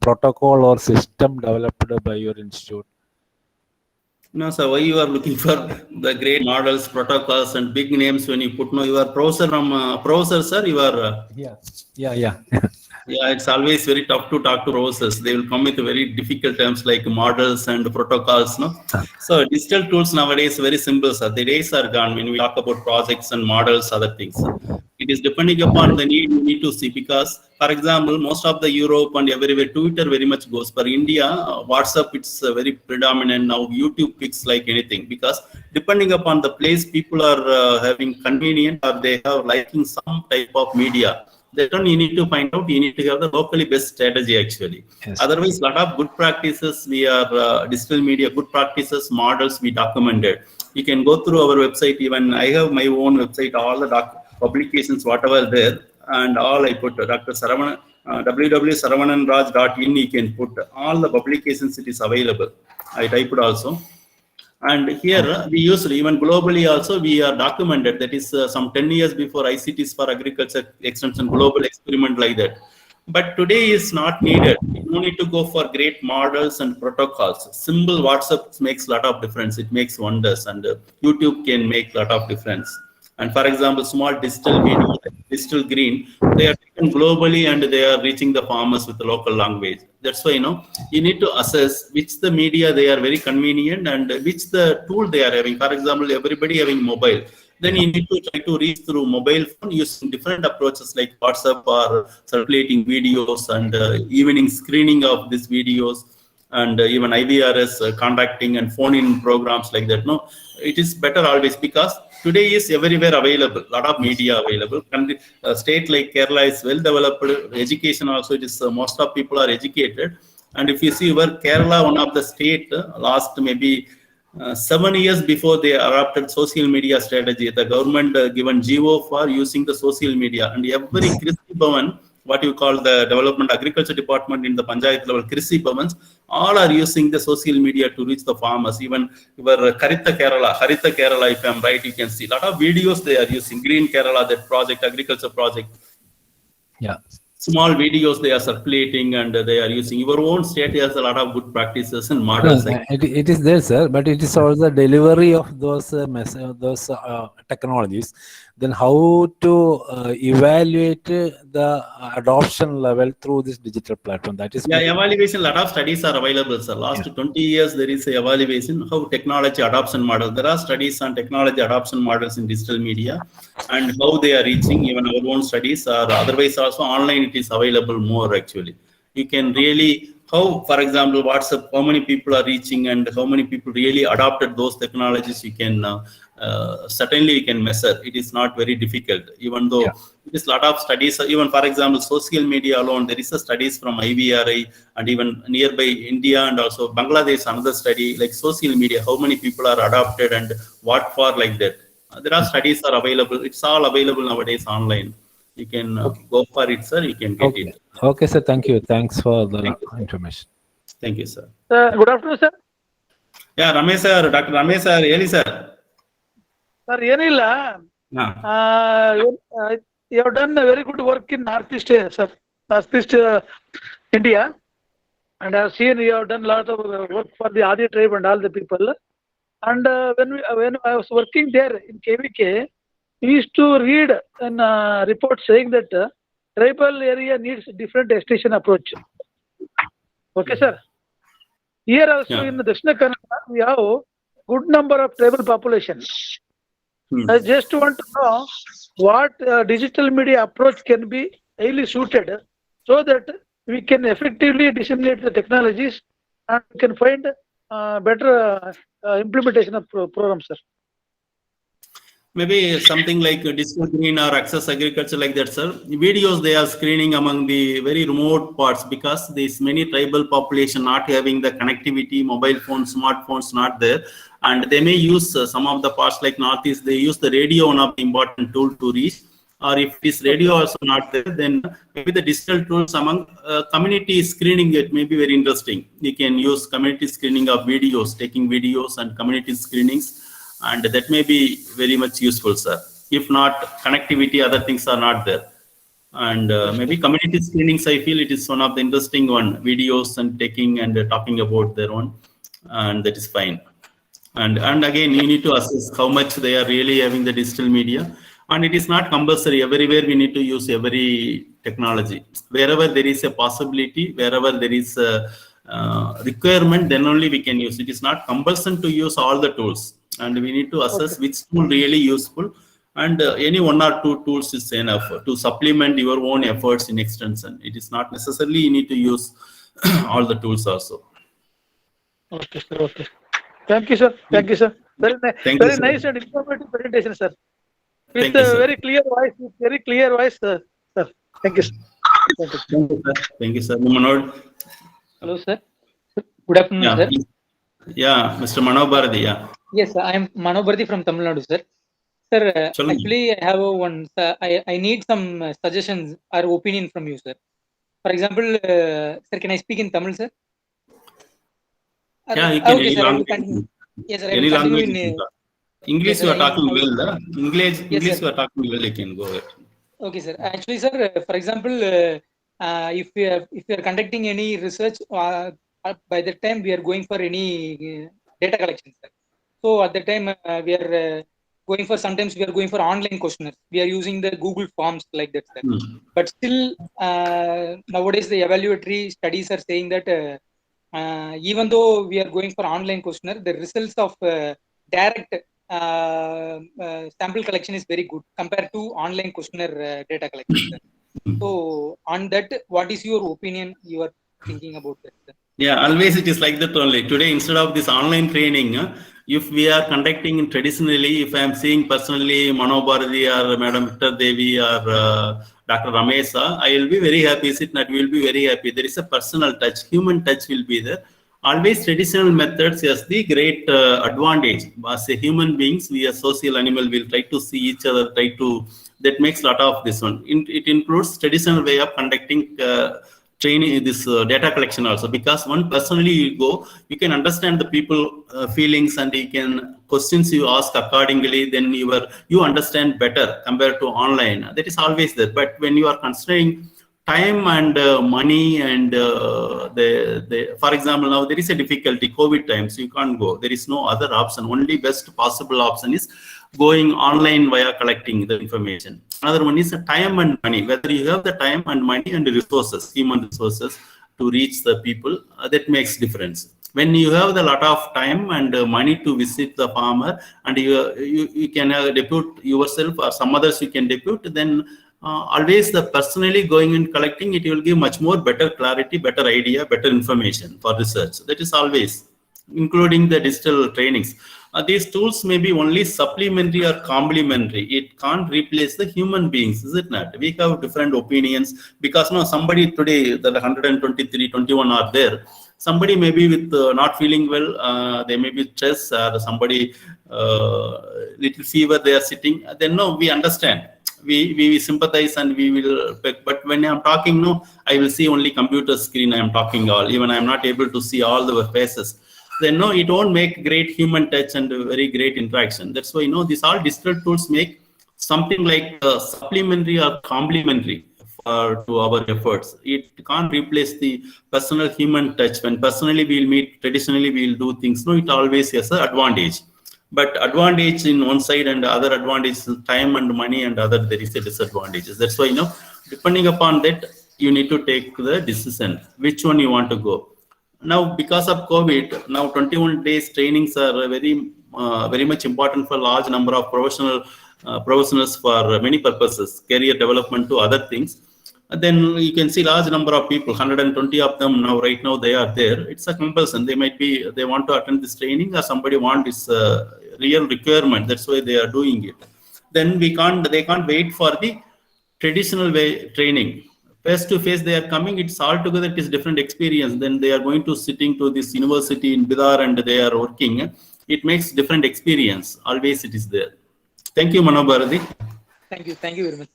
protocol or system developed by your institute? No, sir, why you are looking for the great models, protocols, and big names when you put no, you are professor from professor, sir, you are. Yeah. Yeah, it's always very tough to talk to professors. They will come with very difficult terms like models and protocols. No, so digital tools nowadays very simple, sir. The days are gone when we talk about projects and models, other things. It is depending upon the need you need to see, because, for example, most of the Europe and everywhere, Twitter very much goes. For India, WhatsApp, it's very predominant now. YouTube picks like anything, because depending upon the place, people are having convenient or they have liking some type of media. That one you need to find out. You need to have the locally best strategy actually. Yes. Otherwise, lot of good practices we are digital media good practices models we documented. You can go through our website. Even I have my own website. All the publications whatever there and all I put Dr. Saravanan www.saravananraj.in. You can put all the publications. It is available. I typed also. And here we use even globally also we are documented. That is some 10 years before ICTs for agriculture extension global experiment like that. But today is not needed. You don't need to go for great models and protocols. Simple WhatsApp makes a lot of difference. It makes wonders, and YouTube can make a lot of difference. And for example, small digital video, digital green, they are taken globally and they are reaching the farmers with the local language. That's why, you need to assess which the media they are very convenient and which the tool they are having. For example, everybody having mobile. Then you need to try to reach through mobile phone using different approaches like WhatsApp or circulating videos and evening screening of these videos and even IVRS contacting and phone-in programs like that. No, it is better always because today is everywhere available, lot of media available. State like Kerala is well developed. Education also, it is most of people are educated. And if you see where Kerala, one of the state last maybe 7 years before they adopted social media strategy, the government given GO for using the social media, and every Krishi Bhavan, what you call the development agriculture department in the Panchayat level, Krishi Bhavans, all are using the social media to reach the farmers. Even your Harita Kerala, if I'm right, you can see a lot of videos they are using. Green Kerala, that project, agriculture project. Yeah. Small videos they are circulating and they are using. Your own state has a lot of good practices and models. No, it is there, sir, but it is also the delivery of those technologies. then how to evaluate the adoption level through this digital platform? That is Yeah, evaluation, lot of studies are available, sir. Last 20 years, there is a evaluation how technology adoption model. There are studies on technology adoption models in digital media and how they are reaching. Even our own studies are otherwise also online. It is available more actually. You can really how, for example, WhatsApp, how many people are reaching and how many people really adopted those technologies. You can certainly you can measure. It is not very difficult, even though it is a lot of studies. Even for example, social media alone, there is a studies from IVRI and even nearby India and also Bangladesh, another study like social media, how many people are adopted and what for like that. There are studies are available. It's all available nowadays online. You can go for it, sir. You can get it. Okay, sir. Thank you. Thanks for the information. Thank you, sir. Good afternoon, sir. Yeah, Ramesh sir, Dr. Ramesh sir, ಹೇಳಿ sir. Sir, ಏನಿಲ್ಲ. You have done a very good work in Northeast, sir. Northeast India, and I have seen you have done a lot of work for the Adi tribe and all the people. And when I was working there in KVK, we used to read a report saying that tribal area needs different extension approach. Okay, sir. Here also in Dakshina Kannada, we have good number of tribal population. I just want to know what digital media approach can be highly suited so that we can effectively disseminate the technologies and can find better implementation of programs, sir. Maybe something like digital green or access agriculture like that, sir. Videos they are screening among the very remote parts because there's many tribal population not having the connectivity, mobile phones, smartphones not there. And they may use some of the parts like Northeast, they use the radio, one of the important tool to reach. Or if this radio also not there, then maybe the digital tools among community screening, it may be very interesting. You can use community screening of videos, taking videos and community screenings. And that may be very much useful, sir. If not, connectivity, other things are not there. And maybe community screenings, I feel it is one of the interesting one, videos and taking and talking about their own, and that is fine. And again, you need to assess how much they are really having the digital media. And it is not compulsory. Everywhere we need to use every technology. Wherever there is a possibility, wherever there is a requirement, then only we can use. It is not compulsory to use all the tools. And we need to assess which tool really useful. And any one or two tools is enough to supplement your own efforts in extension. It is not necessarily you need to use all the tools also. Okay, sir. Okay. Thank you, sir. Thank you, sir. Very nice and informative presentation, sir. With very clear voice, sir. Thank you, sir. Thank you, sir. Thank you, sir. Manoj. Hello, sir. Good afternoon, sir. Yeah, Mr. Manoj Bharati, yeah. Yes, I am Manoj Bharati from Tamil Nadu, sir. Sir, actually, I have one. I need some suggestions or opinion from you, sir. For example, sir, can I speak in Tamil, sir? Yeah, you can. Okay, sir. I will continue. Yes, sir. I will continue in English. You are talking well, English. English you are talking well. You can go ahead. Okay, sir. Actually, sir, for example, if we are conducting any research, by that time we are going for any data collection, sir. So at that time we are sometimes we are going for online questionnaires. We are using the Google Forms like that, sir. But still nowadays the evaluatory studies are saying that even though we are going for online questionnaire, the results of direct sample collection is very good compared to online questionnaire data collection, sir. So on that, what is your opinion? You are thinking about that, sir? Yeah, always it is like that only. Today, instead of this online training, if we are conducting traditionally, if I am seeing personally Manoj Bharati or Madam Victor Devi or Dr. Ramesh, I will be very happy. Is it not? We will be very happy. There is a personal touch, human touch will be there. Always traditional methods has the great advantage. As a human beings, we are social animal. We'll try to see each other. That makes a lot of this one. It includes traditional way of conducting training, this data collection also, because one personally you go, you can understand the people feelings and you can questions you ask accordingly, then you understand better compared to online. That is always there. But when you are considering time and money and for example, now there is a difficulty, COVID times, you can't go. There is no other option. Only best possible option is going online via collecting the information. Another one is time and money. Whether you have the time and money and resources, human resources to reach the people, that makes difference. When you have the lot of time and money to visit the farmer, and you can depute yourself or some others you can depute, then always the personally going and collecting, it will give much more better clarity, better idea, better information for research. That is always, including the digital trainings. These tools may be only supplementary or complementary. It can't replace the human beings, is it not? We have different opinions because no, somebody today, the 123, 21 are there. Somebody may be with not feeling well, they may be stressed, or somebody little fever they are sitting. Then no, we understand. We sympathize and we will, but when I'm talking, no, I will see only computer screen. I am talking all, even I am not able to see all the faces. Then no, it won't make great human touch and very great interaction. That's why, these all digital tools make something like supplementary or complementary to our efforts. It can't replace the personal human touch. When personally we'll meet, traditionally we'll do things. No, it always has an advantage. But advantage in one side and other advantage, time and money, and other there is a disadvantages. That's why, depending upon that, you need to take the decision which one you want to go. Now, because of COVID, now 21 days trainings are very much important for a large number of professionals for many purposes, career development to other things. And then you can see large number of people, 120 of them now, right now they are there. It's a compulsion. They want to attend this training, or somebody want this real requirement. That's why they are doing it. Then they can't wait for the traditional way training. Face to face they are coming, it's altogether it is different experience. Then they are going to sitting to this university in Bidar and they are working. It makes different experience. Always it is there. Thank you, Mano Bharati. Thank you very much.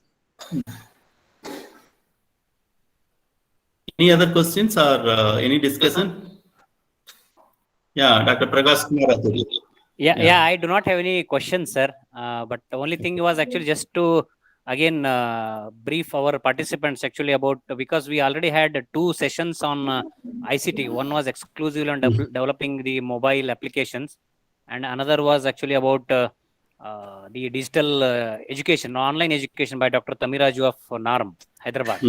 Any other questions or any discussion? Yeah, Dr. Prakash Kumar. Yeah, I do not have any questions, sir. But the only thing was actually just to again brief our participants actually about, because we already had 2 sessions on ICT. One was exclusively on developing the mobile applications, and another was actually about the digital education, online education by Dr. Tamiraju of NARM, Hyderabad.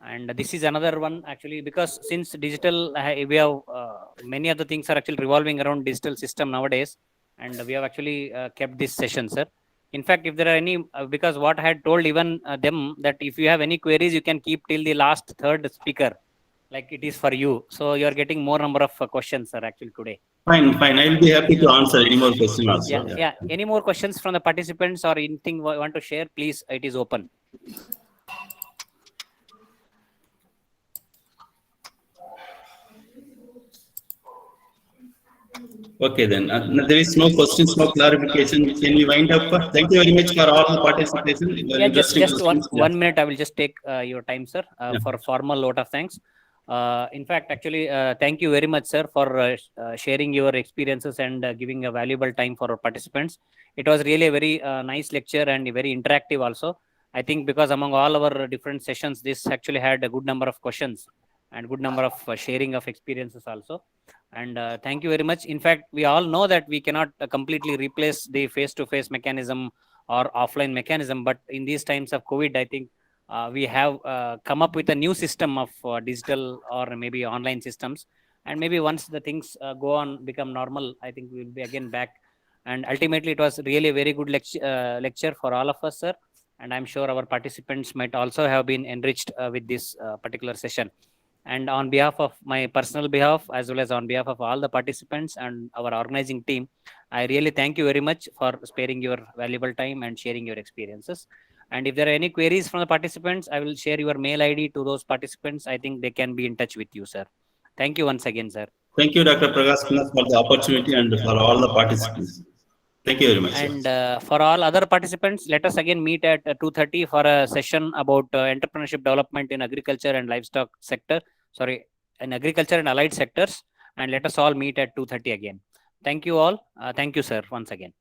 And this is another one actually, because since digital, we have many other things are actually revolving around digital system nowadays, and we have actually kept this session, sir. In fact, if there are any, because what I had told even them, that if you have any queries, you can keep till the last third speaker, like it is for you. So you are getting more number of questions, sir, actually today. Fine. I will be happy to answer any more questions also. Yeah. Any more questions from the participants or anything you want to share, please, it is open. Okay, then. There is no questions, no clarification. Can we wind up? Thank you very much for all the participation. Yeah, just one minute. I will just take your time, sir, for a formal vote of thanks. In fact, actually, thank you very much, sir, for sharing your experiences and giving a valuable time for our participants. It was really a very nice lecture and very interactive also. I think because among all our different sessions, this actually had a good number of questions and good number of sharing of experiences also. And thank you very much. In fact, we all know that we cannot completely replace the face-to-face mechanism or offline mechanism, but in these times of COVID, I think we have come up with a new system of digital or maybe online systems. And maybe once the things go on, become normal, I think we will be again back. And ultimately, it was really a very good lecture for all of us, sir. And I'm sure our participants might also have been enriched with this particular session. And on behalf of my personal behalf, as well as on behalf of all the participants and our organizing team, I really thank you very much for sparing your valuable time and sharing your experiences. And if there are any queries from the participants, I will share your mail ID to those participants. I think they can be in touch with you, sir. Thank you once again, sir. Thank you, Dr. Prakash Kumar, for the opportunity and for all the participants. Thank you very much. And for all other participants, let us again meet at 2:30 for a session about entrepreneurship development in agriculture and livestock sector. In agriculture and allied sectors. And let us all meet at 2:30 again. Thank you all. Thank you, sir, once again.